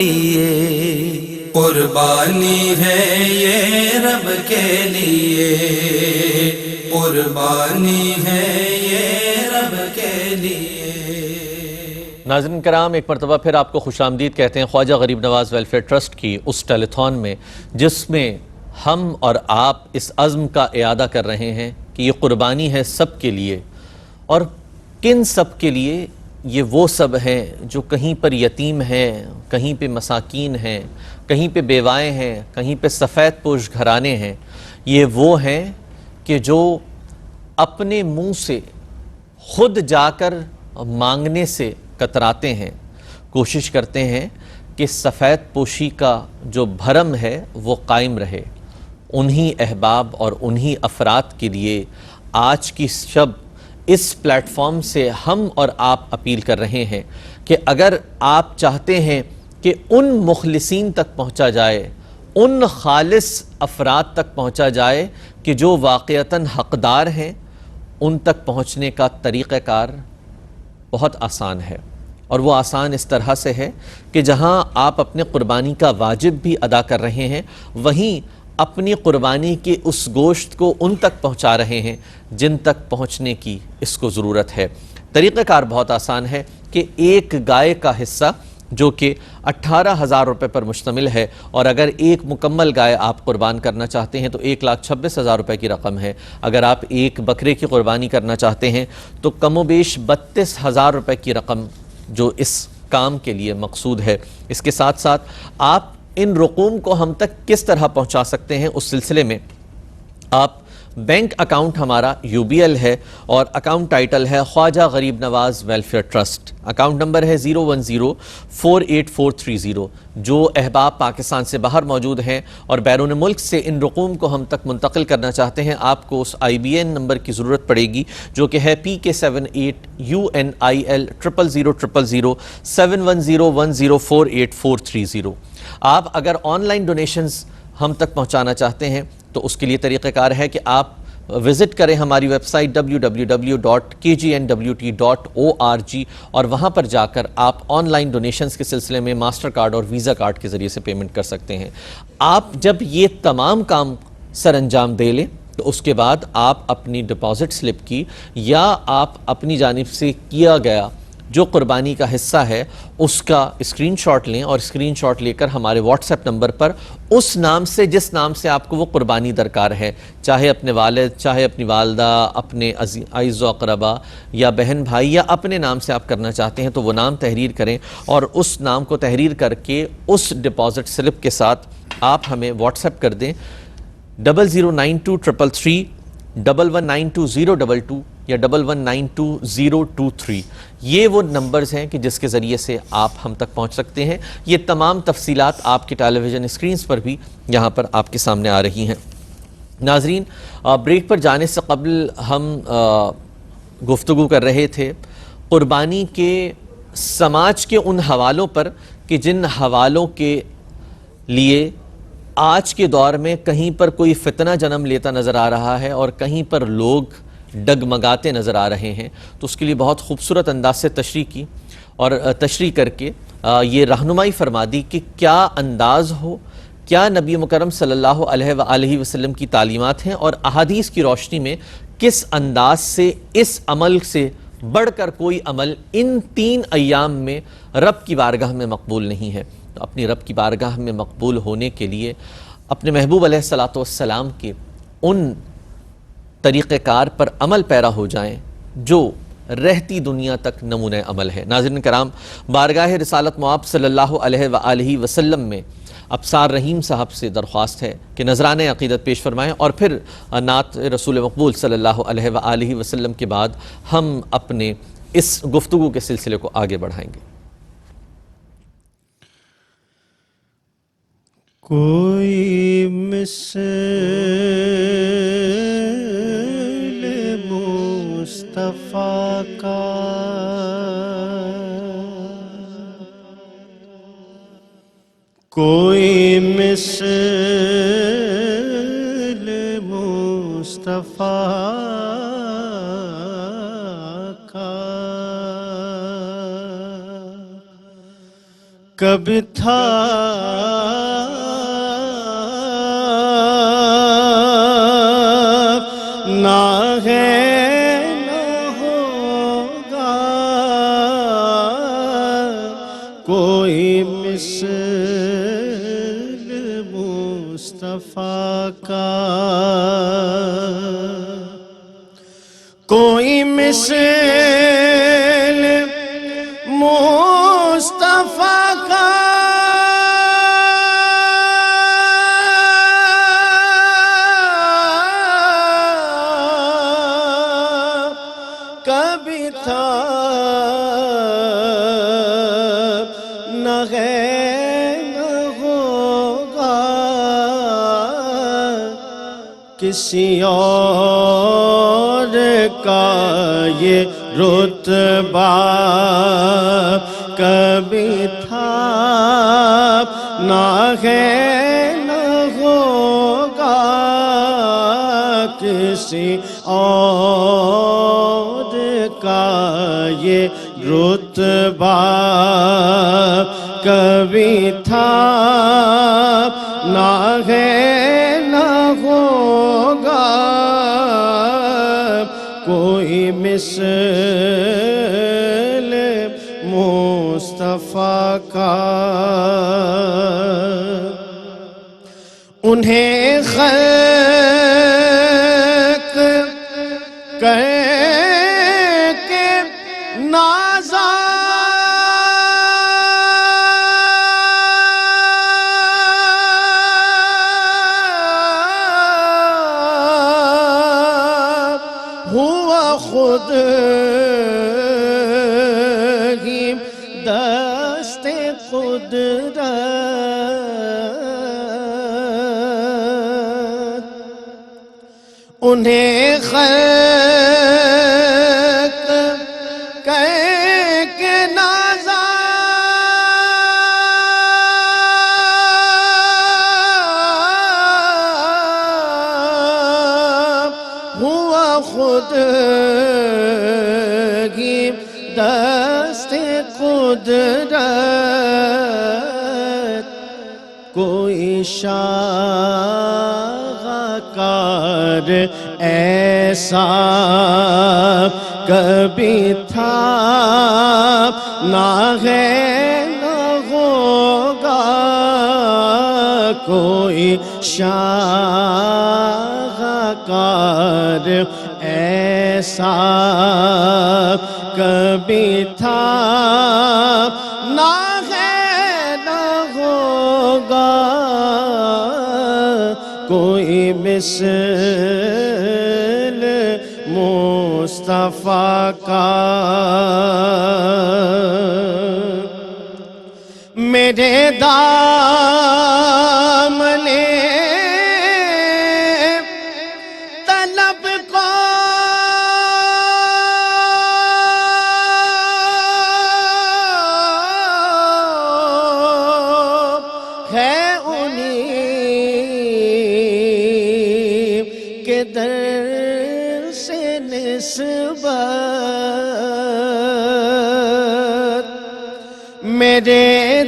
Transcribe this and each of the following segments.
لیے قربانی ہے یہ رب کے لیے، قربانی ہے یہ رب کے لیے۔ ناظرین کرام، ایک مرتبہ پھر آپ کو خوش آمدید کہتے ہیں خواجہ غریب نواز ویلفیئر ٹرسٹ کی اس ٹیلی تھون میں، جس میں ہم اور آپ اس عزم کا اعادہ کر رہے ہیں کہ یہ قربانی ہے سب کے لیے۔ اور کن سب کے لیے؟ یہ وہ سب ہیں جو کہیں پر یتیم ہیں، کہیں پہ مساکین ہیں، کہیں پہ بیوائیں ہیں، کہیں پہ سفید پوش گھرانے ہیں۔ یہ وہ ہیں کہ جو اپنے منہ سے خود جا کر مانگنے سے کتراتے ہیں، کوشش کرتے ہیں کہ سفید پوشی کا جو بھرم ہے وہ قائم رہے۔ انہی احباب اور انہی افراد کے لیے آج کی شب اس پلیٹ فارم سے ہم اور آپ اپیل کر رہے ہیں کہ اگر آپ چاہتے ہیں کہ ان مخلصین تک پہنچا جائے، ان خالص افراد تک پہنچا جائے کہ جو واقعتاً حقدار ہیں، ان تک پہنچنے کا طریقہ کار بہت آسان ہے۔ اور وہ آسان اس طرح سے ہے کہ جہاں آپ اپنے قربانی کا واجب بھی ادا کر رہے ہیں، وہیں اپنی قربانی کے اس گوشت کو ان تک پہنچا رہے ہیں جن تک پہنچنے کی اس کو ضرورت ہے۔ طریقہ کار بہت آسان ہے کہ ایک گائے کا حصہ جو کہ 18,000 روپے پر مشتمل ہے، اور اگر ایک مکمل گائے آپ قربان کرنا چاہتے ہیں تو 1,26,000 روپے کی رقم ہے۔ اگر آپ ایک بکرے کی قربانی کرنا چاہتے ہیں تو کم و بیش 32,000 روپے کی رقم جو اس کام کے لیے مقصود ہے۔ اس کے ساتھ ساتھ آپ ان رقوم کو ہم تک کس طرح پہنچا سکتے ہیں، اس سلسلے میں آپ بینک اکاؤنٹ ہمارا UBL ہے اور اکاؤنٹ ٹائٹل ہے خواجہ غریب نواز ویلفیئر ٹرسٹ۔ اکاؤنٹ نمبر ہے 0104840۔ جو احباب پاکستان سے باہر موجود ہیں اور بیرون ملک سے ان رقوم کو ہم تک منتقل کرنا چاہتے ہیں، آپ کو اس IBN نمبر کی ضرورت پڑے گی جو کہ ہے PK78UNIL 00000 710104843۔ آپ اگر آن لائن ڈونیشنز ہم تک پہنچانا چاہتے ہیں تو اس کے لیے طریقہ کار ہے کہ آپ وزٹ کریں ہماری ویب سائٹ www.kgnwt.org، اور وہاں پر جا کر آپ آن لائن ڈونیشنز کے سلسلے میں ماسٹر کارڈ اور ویزا کارڈ کے ذریعے سے پیمنٹ کر سکتے ہیں۔ آپ جب یہ تمام کام سر انجام دے لیں تو اس کے بعد آپ اپنی ڈپازٹ سلپ کی یا آپ اپنی جانب سے کیا گیا جو قربانی کا حصہ ہے اس کا اسکرین شاٹ لیں، اور اسکرین شاٹ لے کر ہمارے واٹس ایپ نمبر پر اس نام سے جس نام سے آپ کو وہ قربانی درکار ہے، چاہے اپنے والد، چاہے اپنی والدہ، اپنے عزیز و اقربا یا بہن بھائی، یا اپنے نام سے آپ کرنا چاہتے ہیں تو وہ نام تحریر کریں، اور اس نام کو تحریر کر کے اس ڈپازٹ سلپ کے ساتھ آپ ہمیں واٹس ایپ کر دیں 009233 1192 یا 1192 یہ وہ نمبرز ہیں کہ جس کے ذریعے سے آپ ہم تک پہنچ سکتے ہیں۔ یہ تمام تفصیلات آپ کے ٹیلی ویژن اسکرینز پر بھی یہاں پر آپ کے سامنے آ رہی ہیں۔ ناظرین، بریک پر جانے سے قبل ہم گفتگو کر رہے تھے قربانی کے سماج کے ان حوالوں پر کہ جن حوالوں کے لیے آج کے دور میں کہیں پر کوئی فتنہ جنم لیتا نظر آ رہا ہے اور کہیں پر لوگ ڈگمگاتے نظر آ رہے ہیں، تو اس کے لیے بہت خوبصورت انداز سے تشریح کی اور تشریح کر کے یہ رہنمائی فرما دی کہ کیا انداز ہو، کیا نبی مکرم صلی اللہ علیہ وآلہ وسلم کی تعلیمات ہیں، اور احادیث کی روشنی میں کس انداز سے اس عمل سے بڑھ کر کوئی عمل ان 3 ایام میں رب کی بارگاہ میں مقبول نہیں ہے۔ تو اپنی رب کی بارگاہ میں مقبول ہونے کے لیے اپنے محبوب علیہ السلام کے ان طریقہ کار پر عمل پیرا ہو جائیں جو رہتی دنیا تک نمونہ عمل ہے۔ ناظرین کرام، بارگاہ رسالت مآب صلی اللہ علیہ وآلہ وسلم میں ابصار رحیم صاحب سے درخواست ہے کہ نذرانہ عقیدت پیش فرمائیں، اور پھر نعت رسول مقبول صلی اللہ علیہ وآلہ وسلم کے بعد ہم اپنے اس گفتگو کے سلسلے کو آگے بڑھائیں گے۔ کوئی مثل مصطفیٰ کا کوئی مثل مصطفیٰ کا کبھی تھا نہ ہے نہ ہوگا کوئی مثل مصطفیٰ کا، کوئی مثل مصطفیٰ کا، کبھی تھا نہ ہے نہ ہوگا کسی اور کا یہ رتبہ، کبھی تھا نہ ہے نہ ہوگا کسی اور کا یہ رتبہ، کبھی تھا نہ ہے نہ ہوگا کوئی مثل مصطفیٰ کا۔ انہیں خلق کر کے نازا ہوا خود ہی دست قدرت، انہیں خلق کر کے نازا ہوا خود ہی دست قدرت، کوئی شاہکار ایسا کبھی تھا نہ ہے نہ ہوگا کوئی شاہکار ایسا کبھی تھا نہ ہے نہ ہوگا کوئی مثل مصطفیٰ کا۔ میرے دامن طلب کو ہے انہیں کے در سے نسبت، میرے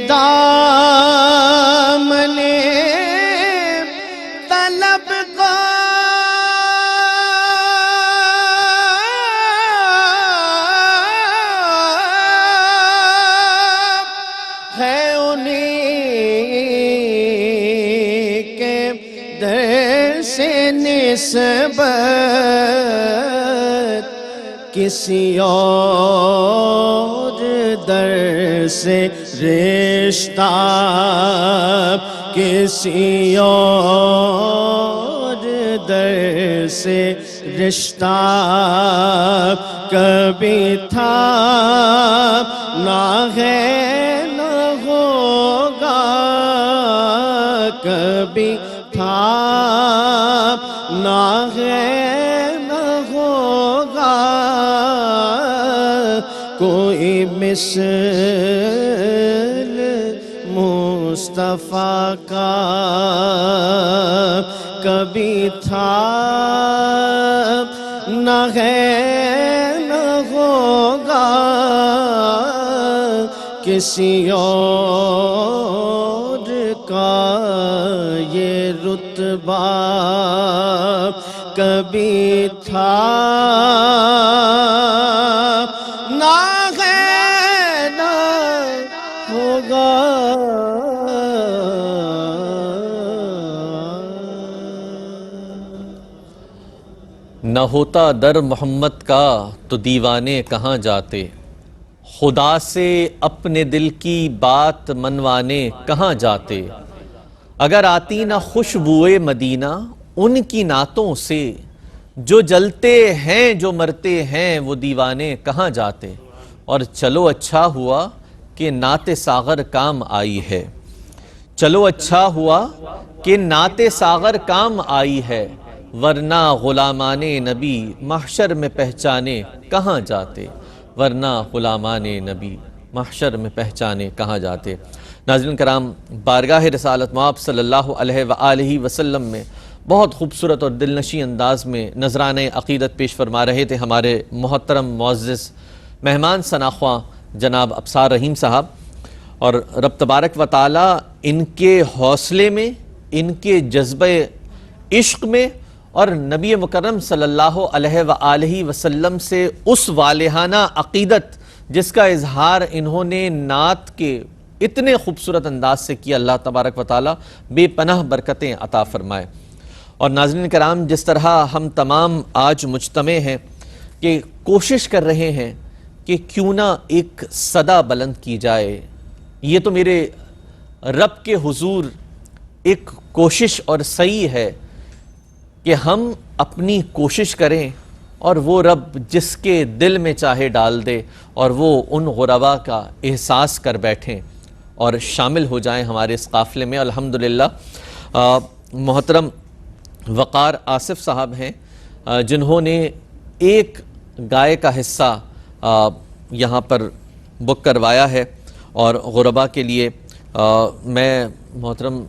دامن طلب کو ہے انہیں کے در سے نسبت، کسی اور در سے رشتہ کسی اور در سے رشتہ کبھی تھا نہ ہے نہ ہوگا کبھی تھا نہ ہے نہ ہوگا کوئی مثل مصطفیٰ کا کبھی تھا نہ ہے نہ ہوگا کسی اور کا یہ رتبہ کبھی تھا نہ ہے نہ ہوگا۔ نہ ہوتا در محمد کا تو دیوانے کہاں جاتے، خدا سے اپنے دل کی بات منوانے کہاں جاتے، اگر آتی نہ خوشبوئے مدینہ ان کی نعتوں سے، جو جلتے ہیں جو مرتے ہیں وہ دیوانے کہاں جاتے، اور چلو اچھا ہوا کہ نعت ساغر کام آئی ہے، چلو اچھا ہوا کہ نعت ساغر کام آئی ہے، ورنہ غلامان نبی محشر میں پہچانے کہاں جاتے، ورنہ غلامان نبی محشر میں پہچانے کہاں جاتے۔ ناظرین کرام، بارگاہ رسالت مآب صلی اللہ علیہ وآلہ وسلم میں بہت خوبصورت اور دلنشیں انداز میں نذرانۂ عقیدت پیش فرما رہے تھے ہمارے محترم معزز مہمان ثناءخواں جناب ابصار رحیم صاحب، اور رب تبارک و تعالی ان کے حوصلے میں، ان کے جذبہ عشق میں، اور نبی مکرم صلی اللہ علیہ وآلہ وسلم سے اس والہانہ عقیدت جس کا اظہار انہوں نے نعت کے اتنے خوبصورت انداز سے کیا، اللہ تبارک و تعالی بے پناہ برکتیں عطا فرمائے۔ اور ناظرین کرام، جس طرح ہم تمام آج مجتمع ہیں کہ کوشش کر رہے ہیں کہ کیوں نہ ایک صدا بلند کی جائے، یہ تو میرے رب کے حضور ایک کوشش اور سعی ہے کہ ہم اپنی کوشش کریں اور وہ رب جس کے دل میں چاہے ڈال دے، اور وہ ان غربا کا احساس کر بیٹھیں اور شامل ہو جائیں ہمارے اس قافلے میں۔ الحمدللہ محترم وقار آصف صاحب ہیں جنہوں نے ایک گائے کا حصہ یہاں پر بک کروایا ہے، اور غربا کے لیے میں محترم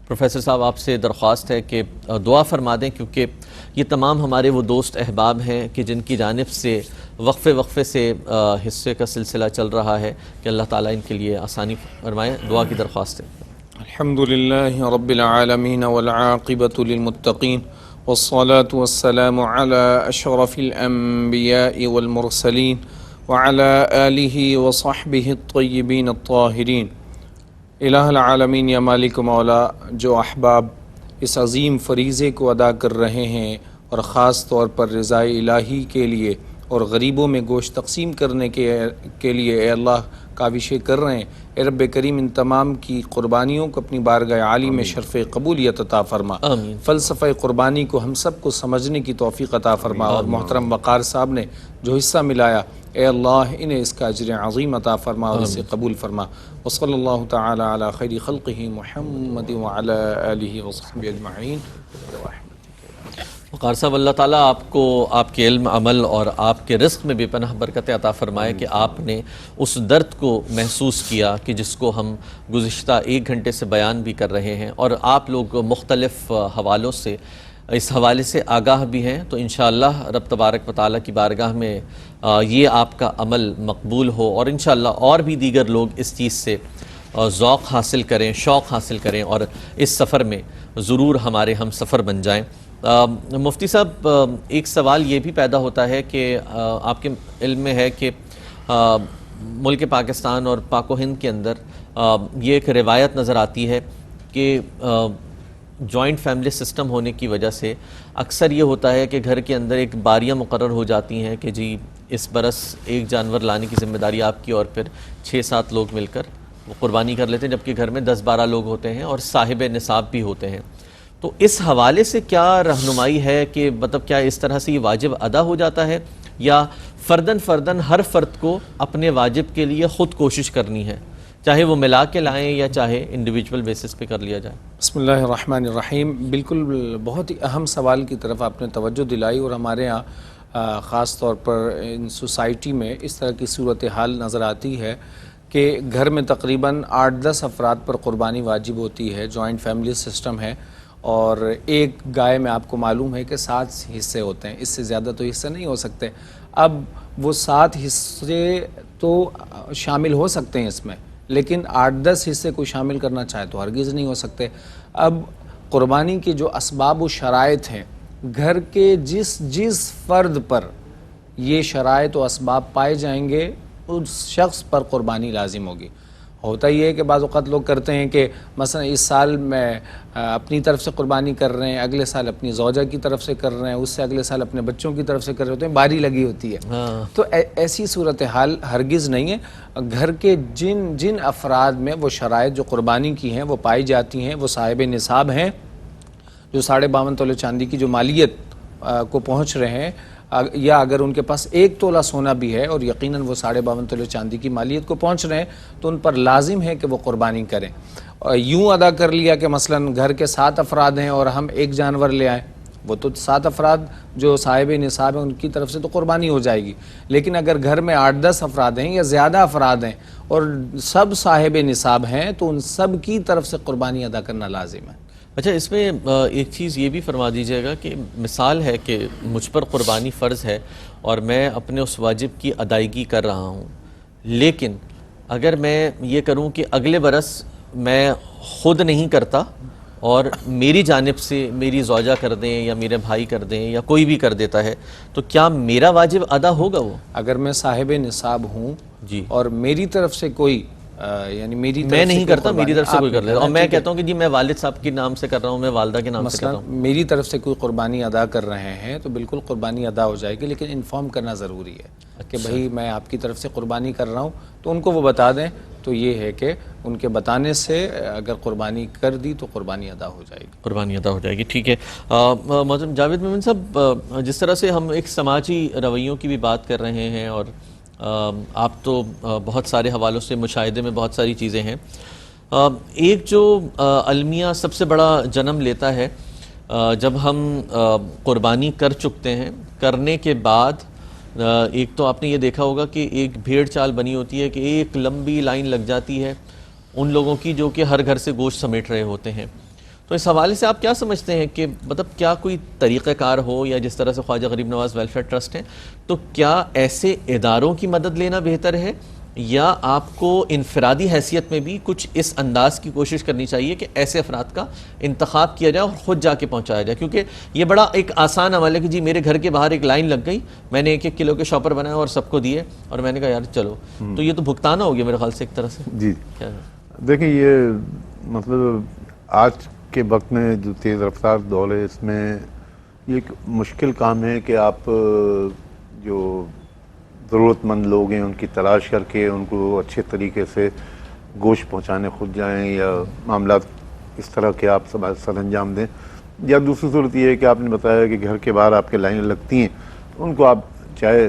پروفیسر صاحب آپ سے درخواست ہے کہ دعا فرما دیں، کیونکہ یہ تمام ہمارے وہ دوست احباب ہیں کہ جن کی جانب سے وقفے سے حصے کا سلسلہ چل رہا ہے، کہ اللہ تعالیٰ ان کے لیے آسانی فرمائے، دعا کی درخواست ہے۔ الحمدللہ رب العالمین والعاقبۃ للمتقین والصلاة والسلام على اشرف الانبیاء والمرسلین وعلى آلہ وصحبہ الطیبین الطاہرین۔ الہ العالمین یا مالک و مولا، جو احباب اس عظیم فریضے کو ادا کر رہے ہیں اور خاص طور پر رضائے الہی کے لیے اور غریبوں میں گوشت تقسیم کرنے کے لیے اے اللہ کاوشیں کر رہے ہیں، اے رب کریم ان تمام کی قربانیوں کو اپنی بارگاہ عالی میں شرف قبولیت عطا فرما، آمین۔ فلسفہ قربانی کو ہم سب کو سمجھنے کی توفیق عطا فرما، اور محترم وقار صاحب نے جو حصہ ملایا اے اللہ انہیں اس کا اجر عظیم عطا فرما اور اسے قبول فرما۔ وصلی اللہ تعالی علی خیر خلقہ محمد وعلی آلہ وصحبہ اجمعین۔ وقار صاحب، اللہ تعالیٰ آپ کو آپ کے علم، عمل اور آپ کے رزق میں بے پناہ برکت عطا فرمائے کہ آپ نے اس درد کو محسوس کیا کہ جس کو ہم گزشتہ 1 گھنٹے سے بیان بھی کر رہے ہیں، اور آپ لوگ مختلف حوالوں سے اس حوالے سے آگاہ بھی ہیں، تو انشاءاللہ رب تبارک و تعالیٰ کی بارگاہ میں یہ آپ کا عمل مقبول ہو، اور انشاءاللہ اور بھی دیگر لوگ اس چیز سے ذوق حاصل کریں، شوق حاصل کریں، اور اس سفر میں ضرور ہمارے ہم سفر بن جائیں۔ مفتی صاحب، ایک سوال یہ بھی پیدا ہوتا ہے کہ آپ کے علم میں ہے کہ ملک پاکستان اور پاک و ہند کے اندر یہ ایک روایت نظر آتی ہے کہ جوائنٹ فیملی سسٹم ہونے کی وجہ سے اکثر یہ ہوتا ہے کہ گھر کے اندر ایک باریاں مقرر ہو جاتی ہیں کہ جی اس برس ایک جانور لانے کی ذمہ داری آپ کی، اور پھر 6-7 لوگ مل کر وہ قربانی کر لیتے ہیں، جبکہ گھر میں 10-12 لوگ ہوتے ہیں اور صاحب نصاب بھی ہوتے ہیں۔ تو اس حوالے سے کیا رہنمائی ہے کہ مطلب کیا اس طرح سے یہ واجب ادا ہو جاتا ہے، یا فرداً ہر فرد کو اپنے واجب کے لیے خود کوشش کرنی ہے، چاہے وہ ملا کے لائیں یا چاہے انڈیویجول بیسس پہ کر لیا جائے؟ بسم اللہ الرحمن الرحیم۔ بالکل بہت ہی اہم سوال کی طرف آپ نے توجہ دلائی، اور ہمارے ہاں خاص طور پر ان سوسائٹی میں اس طرح کی صورتحال نظر آتی ہے کہ گھر میں تقریباً 8-10 افراد پر قربانی واجب ہوتی ہے، جوائنٹ فیملی سسٹم ہے، اور ایک گائے میں آپ کو معلوم ہے کہ 7 حصے ہوتے ہیں، اس سے زیادہ تو حصے نہیں ہو سکتے۔ اب وہ 7 حصے تو شامل ہو سکتے ہیں اس میں، لیکن 8-10 حصے کوئی شامل کرنا چاہے تو ہرگز نہیں ہو سکتے۔ اب قربانی کے جو اسباب و شرائط ہیں، گھر کے جس فرد پر یہ شرائط و اسباب پائے جائیں گے اس شخص پر قربانی لازم ہوگی۔ ہوتا یہ ہے کہ بعض اوقات لوگ کرتے ہیں کہ مثلا اس سال میں اپنی طرف سے قربانی کر رہے ہیں، اگلے سال اپنی زوجہ کی طرف سے کر رہے ہیں، اس سے اگلے سال اپنے بچوں کی طرف سے کر رہے ہوتے ہیں، باری لگی ہوتی ہے۔ تو ایسی صورتحال ہرگز نہیں ہے۔ گھر کے جن افراد میں وہ شرائط جو قربانی کی ہیں وہ پائی جاتی ہیں، وہ صاحب نصاب ہیں، جو 52.5 تولے چاندی کی جو مالیت کو پہنچ رہے ہیں، یا اگر ان کے پاس 1 تولہ سونا بھی ہے اور یقیناً وہ 52.5 تولے چاندی کی مالیت کو پہنچ رہے ہیں، تو ان پر لازم ہے کہ وہ قربانی کریں۔ یوں ادا کر لیا کہ مثلاً گھر کے 7 افراد ہیں اور ہم 1 جانور لے آئیں، وہ تو 7 افراد جو صاحب نصاب ہیں ان کی طرف سے تو قربانی ہو جائے گی، لیکن اگر گھر میں 8-10 افراد ہیں یا زیادہ افراد ہیں اور سب صاحب نصاب ہیں تو ان سب کی طرف سے قربانی ادا کرنا لازم ہے۔ اچھا، اس میں ایک چیز یہ بھی فرما دیجیے گا کہ مثال ہے کہ مجھ پر قربانی فرض ہے اور میں اپنے اس واجب کی ادائیگی کر رہا ہوں، لیکن اگر میں یہ کروں کہ اگلے برس میں خود نہیں کرتا اور میری جانب سے میری زوجہ کر دیں یا میرے بھائی کر دیں یا کوئی بھی کر دیتا ہے، تو کیا میرا واجب ادا ہوگا؟ وہ اگر میں صاحب نصاب ہوں جی اور میری طرف سے کوئی یعنی میری طرف میں نہیں سے کرتا، میری طرف سے کوئی کر لیتا اور میں ٹھیک ہے۔ کہتا ہوں کہ جی میں والد صاحب کے نام سے کر رہا ہوں، میں والدہ کے نام سے کر مثلا رہا ہوں۔ میری طرف سے کوئی قربانی ادا کر رہے ہیں تو بالکل قربانی ادا ہو جائے گی، لیکن انفارم کرنا ضروری ہے کہ بھائی میں آپ کی طرف سے قربانی کر رہا ہوں، تو ان کو وہ بتا دیں، تو یہ ہے کہ ان کے بتانے سے اگر قربانی کر دی تو قربانی ادا ہو جائے گی، قربانی ادا ہو جائے گی۔ ٹھیک ہے محترم جاوید مومن صاحب، جس طرح سے ہم ایک سماجی رویوں کی بھی بات کر رہے ہیں اور آپ تو بہت سارے حوالوں سے مشاہدے میں بہت ساری چیزیں ہیں، ایک جو المیہ سب سے بڑا جنم لیتا ہے جب ہم قربانی کر چکتے ہیں، کرنے کے بعد ایک تو آپ نے یہ دیکھا ہوگا کہ ایک بھیڑ چال بنی ہوتی ہے کہ ایک لمبی لائن لگ جاتی ہے ان لوگوں کی جو کہ ہر گھر سے گوشت سمیٹ رہے ہوتے ہیں۔ تو اس حوالے سے آپ کیا سمجھتے ہیں کہ مطلب کیا کوئی طریقہ کار ہو، یا جس طرح سے خواجہ غریب نواز ویلفیئر ٹرسٹ ہیں، تو کیا ایسے اداروں کی مدد لینا بہتر ہے، یا آپ کو انفرادی حیثیت میں بھی کچھ اس انداز کی کوشش کرنی چاہیے کہ ایسے افراد کا انتخاب کیا جائے اور خود جا کے پہنچایا جائے؟ کیونکہ یہ بڑا ایک آسان عمل ہے کہ جی میرے گھر کے باہر ایک لائن لگ گئی، میں نے 1-1 کلو کے شاپر بنائے اور سب کو دیے اور میں نے کہا یار چلو، تو یہ تو بھگتانا ہو گیا میرے خیال سے ایک طرح سے۔ جی کیا دیکھیں، یہ مطلب آج کے وقت میں جو تیز رفتار دور ہے، اس میں یہ ایک مشکل کام ہے کہ آپ جو ضرورت مند لوگ ہیں ان کی تلاش کر کے ان کو اچھے طریقے سے گوشت پہنچانے خود جائیں، یا معاملات اس طرح کے آپ سر انجام دیں، یا دوسری صورت یہ ہے کہ آپ نے بتایا کہ گھر کے باہر آپ کے لائنیں لگتی ہیں، ان کو آپ چاہے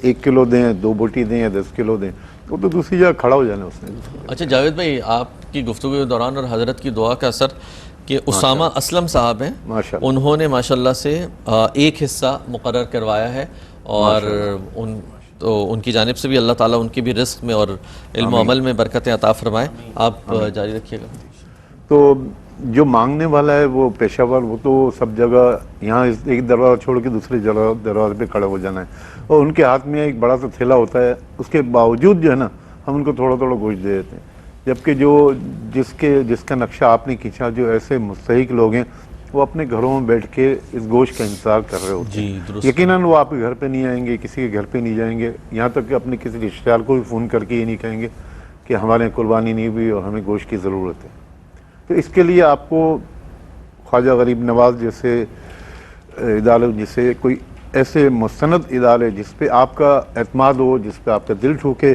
1 کلو دیں، 2 بوٹی دیں یا 10 کلو دیں، وہ تو دوسری جگہ کھڑا ہو جانا اس نے۔ اچھا جاوید بھائی، آپ کی گفتگو کے دوران اور حضرت کی دعا کا اثر کہ اسامہ اسلم صاحب ہیں، ماشاءاللہ، انہوں نے ماشاءاللہ سے ایک حصہ مقرر کروایا ہے، اور ان کی جانب سے بھی اللہ تعالیٰ ان کے بھی رزق میں اور علم و عمل میں برکتیں عطا فرمائے۔ آپ جاری رکھیے گا۔ تو جو مانگنے والا ہے وہ پیشہ ور، وہ تو سب جگہ یہاں ایک دروازہ چھوڑ کے دوسرے دروازے پہ کھڑا ہو جانا ہے، اور ان کے ہاتھ میں ایک بڑا سا تھیلا ہوتا ہے، اس کے باوجود جو ہے نا ہم ان کو تھوڑا تھوڑا گوشت دے دیتے ہیں، جبکہ جس کا نقشہ آپ نے کھینچا، جو ایسے مستحق لوگ ہیں وہ اپنے گھروں میں بیٹھ کے اس گوشت کا انتظار کر رہے ہوتے ہیں۔ یقیناً وہ آپ کے گھر پہ نہیں آئیں گے، کسی کے گھر پہ نہیں جائیں گے، یہاں تک کہ اپنے کسی رشتہ دار کو بھی فون کر کے یہ نہیں کہیں گے کہ ہمارے یہاں قربانی نہیں ہوئی اور ہمیں گوشت کی ضرورت ہے۔ تو اس کے لیے آپ کو خواجہ غریب نواز جیسے ادارے، جسے کوئی ایسے مستند ادارے جس پہ آپ کا اعتماد ہو، جس پہ آپ کا دل ٹھوکے،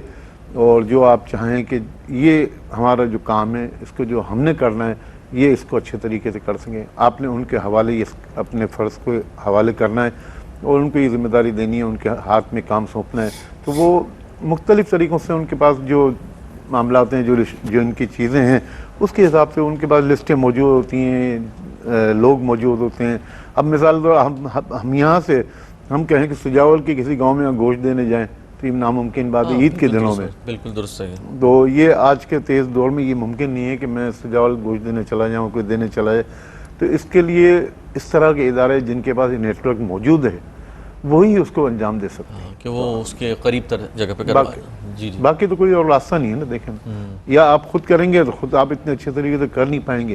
اور جو آپ چاہیں کہ یہ ہمارا جو کام ہے اس کو جو ہم نے کرنا ہے یہ اس کو اچھے طریقے سے کر سکیں، آپ نے ان کے حوالے اپنے فرض کو حوالے کرنا ہے اور ان کو یہ ذمہ داری دینی ہے، ان کے ہاتھ میں کام سونپنا ہے۔ تو وہ مختلف طریقوں سے ان کے پاس جو معاملات ہیں، جو ان کی چیزیں ہیں، اس کے حساب سے ان کے پاس لسٹیں موجود ہوتی ہیں، لوگ موجود ہوتے ہیں۔ اب مثال طور ہم یہاں سے ہم کہیں کہ سجاول کی کسی گاؤں میں گوشت دینے جائیں تو یہ ناممکن بات ہے عید کے دنوں میں۔ بالکل درست ہے۔ تو یہ آج کے تیز دور میں یہ ممکن نہیں ہے کہ میں سجاول گوشت دینے چلا جاؤں، کوئی دینے چلا جائے۔ تو اس کے لیے اس طرح کے ادارے جن کے پاس یہ نیٹ ورک موجود ہے، وہی اس کو انجام دے سکتے ہیں. کہ وہ اس کے قریب تر جگہ پہ کروائے. جی جی. باقی تو کوئی اور راستہ نہیں ہے نا. دیکھیں نا, یا آپ خود کریں گے تو خود آپ اتنے اچھے طریقے سے کر نہیں پائیں گے.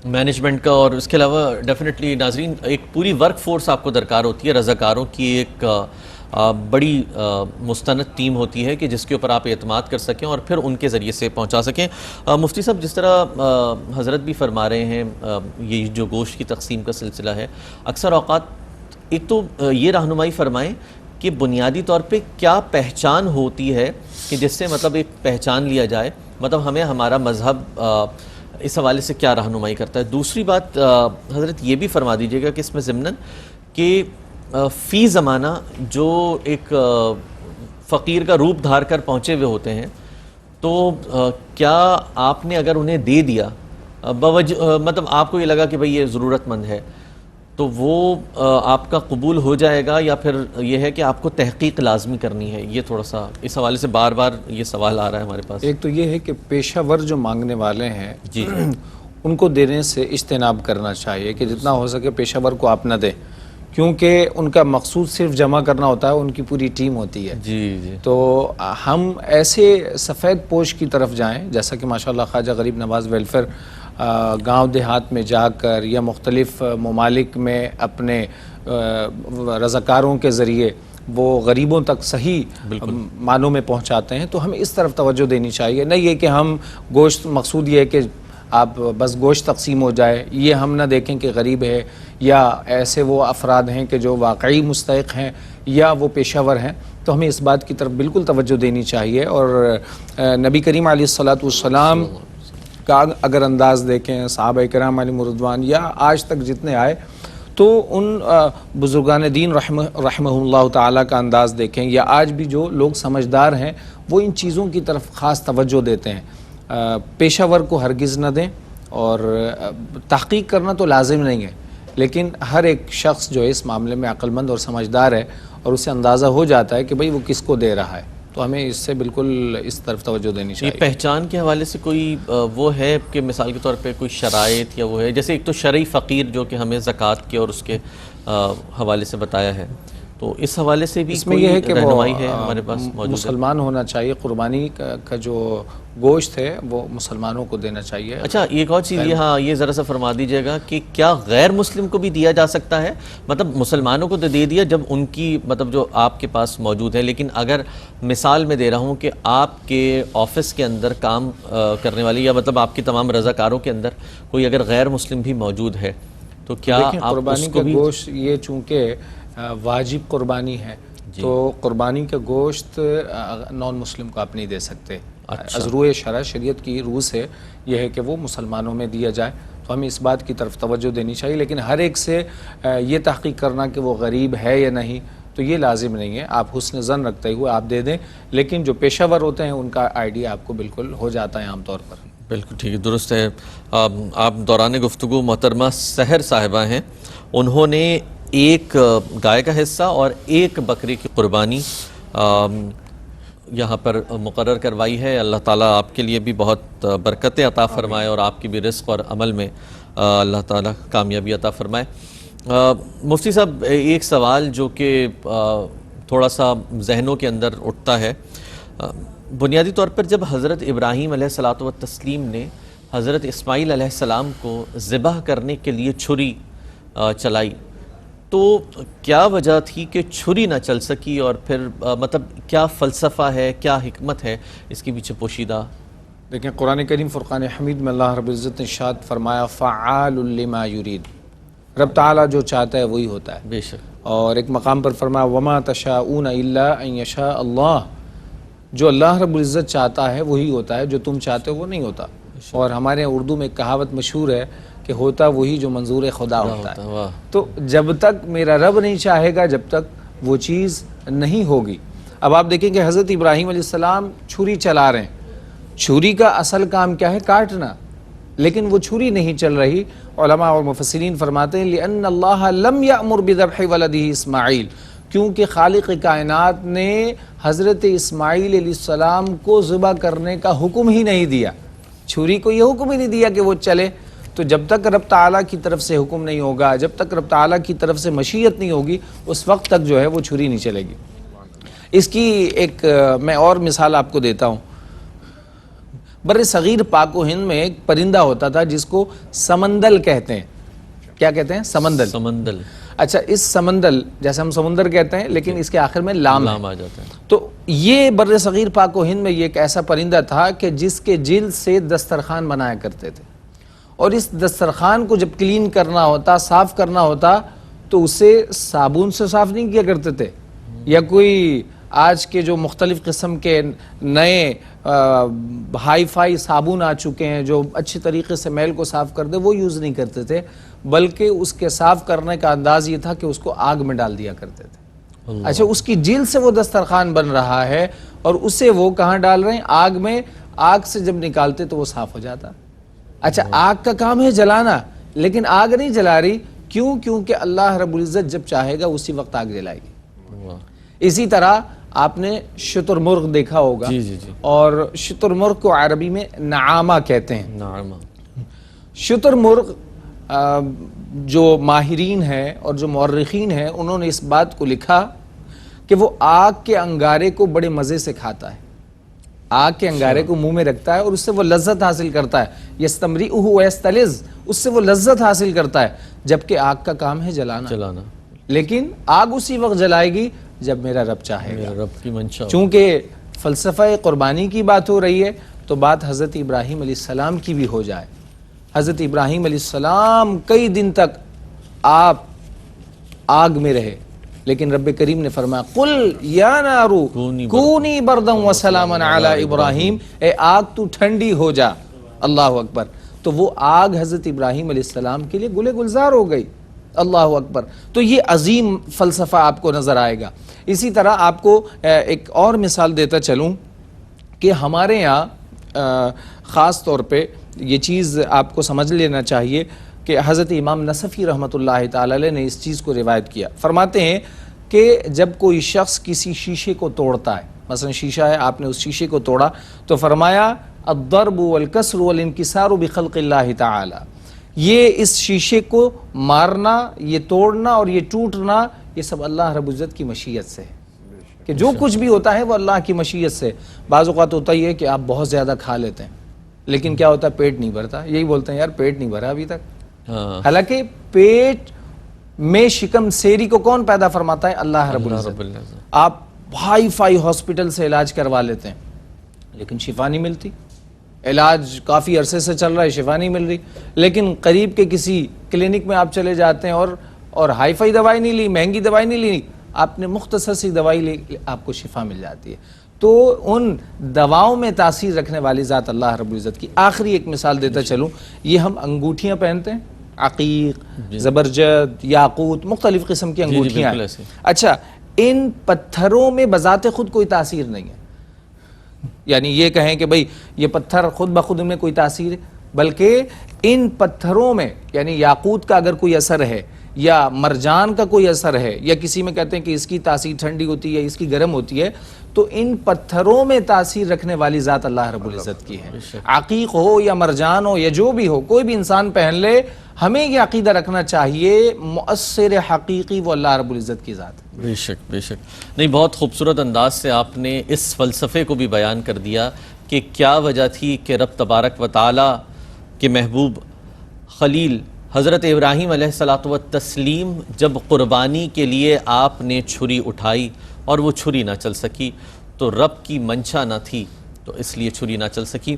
مینجمنٹ کا اور اس کے علاوہ ڈیفینیٹلی ناظرین ایک پوری ورک فورس آپ کو درکار ہوتی ہے. رضاکاروں کی ایک بڑی مستند ٹیم ہوتی ہے کہ جس کے اوپر آپ اعتماد کر سکیں اور پھر ان کے ذریعے سے پہنچا سکیں. مفتی صاحب, جس طرح حضرت بھی فرما رہے ہیں, یہ جو گوشت کی تقسیم کا سلسلہ ہے, اکثر اوقات ایک تو یہ رہنمائی فرمائیں کہ بنیادی طور پہ کیا پہچان ہوتی ہے کہ جس سے مطلب ایک پہچان لیا جائے, مطلب ہمیں ہمارا مذہب اس حوالے سے کیا رہنمائی کرتا ہے. دوسری بات حضرت یہ بھی فرما دیجیے گا کہ اس میں ضمناً کہ فی زمانہ جو ایک فقیر کا روپ دھار کر پہنچے ہوئے ہوتے ہیں, تو کیا آپ نے اگر انہیں دے دیا مطلب آپ کو یہ لگا کہ بھئی یہ ضرورت مند ہے, تو وہ آپ کا قبول ہو جائے گا, یا پھر یہ ہے کہ آپ کو تحقیق لازمی کرنی ہے؟ یہ تھوڑا سا اس حوالے سے بار بار یہ سوال آ رہا ہے ہمارے پاس. ایک تو یہ ہے کہ پیشہ ور جو مانگنے والے ہیں جی ان کو دینے سے اجتناب کرنا چاہیے کہ جتنا ہو سکے پیشہ ور کو آپ نہ دیں, کیونکہ ان کا مقصود صرف جمع کرنا ہوتا ہے, ان کی پوری ٹیم ہوتی ہے. جی جی. تو ہم ایسے سفید پوش کی طرف جائیں, جیسا کہ ماشاءاللہ خواجہ غریب نواز ویلفیئر گاؤں دیہات میں جا کر یا مختلف ممالک میں اپنے رضاکاروں کے ذریعے وہ غریبوں تک صحیح معنوں میں پہنچاتے ہیں, تو ہمیں اس طرف توجہ دینی چاہیے. نہیں یہ کہ ہم گوشت, مقصود یہ ہے کہ آپ بس گوشت تقسیم ہو جائے, یہ ہم نہ دیکھیں کہ غریب ہے یا ایسے وہ افراد ہیں کہ جو واقعی مستحق ہیں یا وہ پیشہ ور ہیں, تو ہمیں اس بات کی طرف بالکل توجہ دینی چاہیے. اور نبی کریم علیہ الصلاۃ والسلام کا اگر انداز دیکھیں, صحابہ کرام علیہم رضوان یا آج تک جتنے آئے, تو ان بزرگان دین رحمہ اللہ تعالیٰ کا انداز دیکھیں, یا آج بھی جو لوگ سمجھدار ہیں وہ ان چیزوں کی طرف خاص توجہ دیتے ہیں. پیشہ ور کو ہرگز نہ دیں, اور تحقیق کرنا تو لازم نہیں ہے, لیکن ہر ایک شخص جو ہے اس معاملے میں عقل مند اور سمجھدار ہے, اور اسے اندازہ ہو جاتا ہے کہ بھئی وہ کس کو دے رہا ہے, تو ہمیں اس سے بالکل اس طرف توجہ دینی چاہیے. یہ پہچان کے حوالے سے کوئی وہ ہے کہ مثال کے طور پہ کوئی شرائط یا وہ ہے, جیسے ایک تو شرعی فقیر جو کہ ہمیں زکوٰۃ کے اور اس کے حوالے سے بتایا ہے, تو اس حوالے سے بھی اس میں یہ ہے کہ رہنمائی ہے ہمارے پاس موجود ہے. مسلمان ہونا چاہیے, قربانی کا جو گوشت ہے وہ مسلمانوں کو دینا چاہیے. اچھا ایک اور چیز یہ ذرا سا فرما دیجیے گا کہ کیا غیر مسلم کو بھی دیا جا سکتا ہے؟ مطلب مسلمانوں کو تو دے دیا جب ان کی مطلب جو آپ کے پاس موجود ہے, لیکن اگر مثال میں دے رہا ہوں کہ آپ کے آفس کے اندر کام کرنے والی یا مطلب آپ کی تمام رضاکاروں کے اندر کوئی اگر غیر مسلم بھی موجود ہے, تو کیا آپ قربانی اس کو کا بھی گوشت یہ چونکہ واجب قربانی ہے, تو قربانی کا گوشت نان مسلم کو آپ نہیں دے سکتے. از روئے شریعت کی روح سے یہ ہے کہ وہ مسلمانوں میں دیا جائے, تو ہمیں اس بات کی طرف توجہ دینی چاہیے. لیکن ہر ایک سے یہ تحقیق کرنا کہ وہ غریب ہے یا نہیں, تو یہ لازم نہیں ہے. آپ حسن ظن رکھتے ہوئے آپ دے دیں, لیکن جو پیشہ ور ہوتے ہیں ان کا آئیڈیا آپ کو بالکل ہو جاتا ہے عام طور پر. بالکل ٹھیک ہے, درست ہے. آپ دوران گفتگو محترمہ سحر صاحبہ ہیں, انہوں نے ایک گائے کا حصہ اور ایک بکری کی قربانی یہاں پر مقرر کروائی ہے. اللہ تعالیٰ آپ کے لیے بھی بہت برکتیں عطا فرمائے اور آپ کی بھی رزق اور عمل میں اللہ تعالیٰ کامیابی عطا فرمائے. مفتی صاحب ایک سوال جو کہ تھوڑا سا ذہنوں کے اندر اٹھتا ہے, بنیادی طور پر جب حضرت ابراہیم علیہ الصلوۃ والتسلیم نے حضرت اسماعیل علیہ السلام کو ذبح کرنے کے لیے چھری چلائی, تو کیا وجہ تھی کہ چھری نہ چل سکی, اور پھر مطلب کیا فلسفہ ہے, کیا حکمت ہے اس کے پیچھے پوشیدہ؟ دیکھیں قرآن کریم فرقان حمید میں اللہ رب العزت نے ارشاد فرمایا فعال لما یرید, رب تعالیٰ جو چاہتا ہے وہی ہوتا ہے. بے شک. اور ایک مقام پر فرمایا وما تشاءون الا ان یشاء اللہ, جو اللہ رب العزت چاہتا ہے وہی ہوتا ہے, جو تم چاہتے ہو وہ نہیں ہوتا. اور ہمارے اردو میں ایک کہاوت مشہور ہے کہ ہوتا وہی جو منظور خدا ہوتا ہے. تو جب تک میرا رب نہیں چاہے گا, جب تک وہ چیز نہیں ہوگی. اب آپ دیکھیں کہ حضرت ابراہیم علیہ السلام چھری چلا رہے ہیں, چھری کا اصل کام کیا ہے؟ کاٹنا, لیکن وہ چھری نہیں چل رہی. علماء اور مفسرین فرماتے ہیں لِأَنَّ اللَّهَ لَمْ يَأْمُرْ بِذَبْحِ وَلَدِهِ اسماعیل, کیونکہ خالق کائنات نے حضرت اسماعیل علیہ السلام کو ذبح کرنے کا حکم ہی نہیں دیا. چھری کو یہ حکم ہی نہیں دیا کہ وہ چلے. تو جب تک رب تعالیٰ کی طرف سے حکم نہیں ہوگا، جب تک رب تعالیٰ کی طرف سے مشیت نہیں ہوگی، اس وقت تک جو ہے وہ چھری نہیں چلے گی۔ اس کی ایک میں اور مثال آپ کو دیتا ہوں۔ بر صغیر پاک و ہند میں ایک پرندہ ہوتا تھا جس کو سمندل کہتے ہیں۔ کیا کہتے ہیں؟ سمندل۔ سمندل۔ اچھا، اس سمندل جیسے ہم سمندر کہتے ہیں لیکن اس کے آخر میں لام آ جاتا ہے۔ تو یہ بر صغیر پاک و ہند میں یہ ایک ایسا پرندہ تھا کہ جس کے جلد سے دسترخوان بنایا کرتے تھے، اور اس دسترخوان کو جب کلین کرنا ہوتا، صاف کرنا ہوتا، تو اسے صابن سے صاف نہیں کیا کرتے تھے یا کوئی آج کے جو مختلف قسم کے نئے ہائی فائی صابن آ چکے ہیں جو اچھی طریقے سے میل کو صاف کر دے، وہ یوز نہیں کرتے تھے، بلکہ اس کے صاف کرنے کا انداز یہ تھا کہ اس کو آگ میں ڈال دیا کرتے تھے۔ اچھا، اس کی جلد سے وہ دسترخوان بن رہا ہے اور اسے وہ کہاں ڈال رہے ہیں؟ آگ میں۔ آگ سے جب نکالتے تو وہ صاف ہو جاتا۔ اچھا، آگ کا کام ہے جلانا، لیکن آگ نہیں جلا رہی، کیوں؟ کیونکہ اللہ رب العزت جب چاہے گا اسی وقت آگ جلائے گی۔ اسی طرح آپ نے شتر مرغ دیکھا ہوگا، اور شتر مرغ کو عربی میں نعامہ کہتے ہیں۔ نعامہ۔ شتر مرغ جو ماہرین ہیں اور جو مورخین ہیں، انہوں نے اس بات کو لکھا کہ وہ آگ کے انگارے کو بڑے مزے سے کھاتا ہے، آگ کے انگارے کو منہ میں رکھتا ہے اور اس سے وہ لذت حاصل کرتا ہے۔ یستمرئہ ویستلذ، اس سے وہ لذت حاصل کرتا ہے، جبکہ آگ کا کام ہے جلانا۔ لیکن آگ اسی وقت جلائے گی جب میرا رب چاہے گا، رب کی منشا۔ چونکہ فلسفہ قربانی کی بات ہو رہی ہے تو بات حضرت ابراہیم علیہ السلام کی بھی ہو جائے۔ حضرت ابراہیم علیہ السلام کئی دن تک آپ آگ میں رہے، لیکن رب کریم نے فرمایا قل یا نار کونی بردا وسلاما علی ابراہیم، اے آگ تو ٹھنڈی ہو جا۔ اللہ اکبر۔ تو وہ آگ حضرت ابراہیم علیہ السلام کے لیے گلے گلزار ہو گئی۔ اللہ اکبر۔ تو یہ عظیم فلسفہ آپ کو نظر آئے گا۔ اسی طرح آپ کو ایک اور مثال دیتا چلوں کہ ہمارے یہاں خاص طور پہ یہ چیز آپ کو سمجھ لینا چاہیے کہ حضرت امام نصفی رحمۃ اللہ تعالی علیہ نے اس چیز کو روایت کیا۔ فرماتے ہیں کہ جب کوئی شخص کسی شیشے کو توڑتا ہے، مثلا شیشہ ہے، آپ نے اس شیشے کو توڑا، تو فرمایا الضرب والکسر والانکسار بخلق اللہ تعالی، یہ اس شیشے کو مارنا، یہ توڑنا اور یہ ٹوٹنا، یہ سب اللہ رب العزت کی مشیت سے ہے، کہ جو کچھ بھی ہوتا ہے وہ اللہ کی مشیت سے۔ بعض اوقات ہوتا ہی ہے کہ آپ بہت زیادہ کھا لیتے ہیں لیکن کیا ہوتا ہے؟ پیٹ نہیں بھرتا، یہی بولتے ہیں یار پیٹ نہیں بھرا ابھی تک۔ حالانکہ پیٹ میں شکم سیری کو کون پیدا فرماتا ہے؟ اللہ رب العزت۔ آپ ہائی فائی ہاسپٹل سے علاج کروا لیتے ہیں لیکن شفا نہیں ملتی، علاج کافی عرصے سے چل رہا ہے، شفا نہیں مل رہی، لیکن قریب کے کسی کلینک میں آپ چلے جاتے ہیں اور ہائی فائی دوائی نہیں لی، مہنگی دوائی نہیں لی، آپ نے مختصر سی دوائی لی، آپ کو شفا مل جاتی ہے۔ تو ان دواؤں میں تاثیر رکھنے والی ذات اللہ رب العزت کی۔ آخری ایک مثال دیتا چلوں، یہ ہم انگوٹھیاں پہنتے ہیں، عقیق، زبرجد، یاقوت، مختلف قسم کی انگوٹھیاں ہیں۔ اچھا، ان پتھروں میں بذات خود کوئی تاثیر نہیں ہے، یعنی یہ کہیں کہ بھئی یہ پتھر خود بخود میں کوئی تاثیر ہے، بلکہ ان پتھروں میں یعنی یاقوت کا اگر کوئی اثر ہے یا مرجان کا کوئی اثر ہے، یا کسی میں کہتے ہیں کہ اس کی تاثیر ٹھنڈی ہوتی ہے، اس کی گرم ہوتی ہے، تو ان پتھروں میں تاثیر رکھنے والی ذات اللہ رب العزت کی ہے۔ عقیق ہو یا مرجان ہو یا جو بھی ہو، کوئی بھی انسان پہن لے، ہمیں یہ عقیدہ رکھنا چاہیے مؤثر حقیقی وہ اللہ رب العزت کی ذات ہے۔ بے شک بے شک۔ نہیں، بہت خوبصورت انداز سے آپ نے اس فلسفے کو بھی بیان کر دیا کہ کیا وجہ تھی کہ رب تبارک و تعالی کے محبوب خلیل حضرت ابراہیم علیہ الصلوۃ والتسلیم جب قربانی کے لیے آپ نے چھری اٹھائی اور وہ چھری نہ چل سکی، تو رب کی منشا نہ تھی تو اس لیے چھری نہ چل سکی۔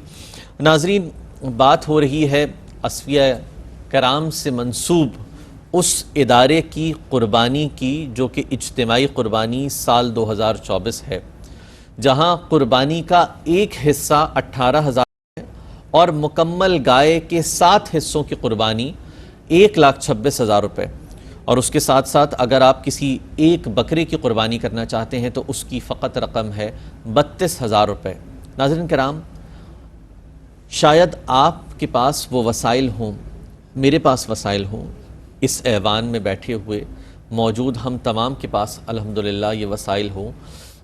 ناظرین، بات ہو رہی ہے اصفیہ کرام سے منسوب اس ادارے کی قربانی کی جو کہ اجتماعی قربانی سال 2024 ہے، جہاں قربانی کا ایک حصہ 18,000 ہے اور مکمل گائے کے 7 حصوں کی قربانی 1,26,000 روپے، اور اس کے ساتھ ساتھ اگر آپ کسی ایک بکرے کی قربانی کرنا چاہتے ہیں تو اس کی فقط رقم ہے 32,000 روپے۔ ناظرین کرام، شاید آپ کے پاس وہ وسائل ہوں، میرے پاس وسائل ہوں، اس ایوان میں بیٹھے ہوئے موجود ہم تمام کے پاس الحمدللہ یہ وسائل ہوں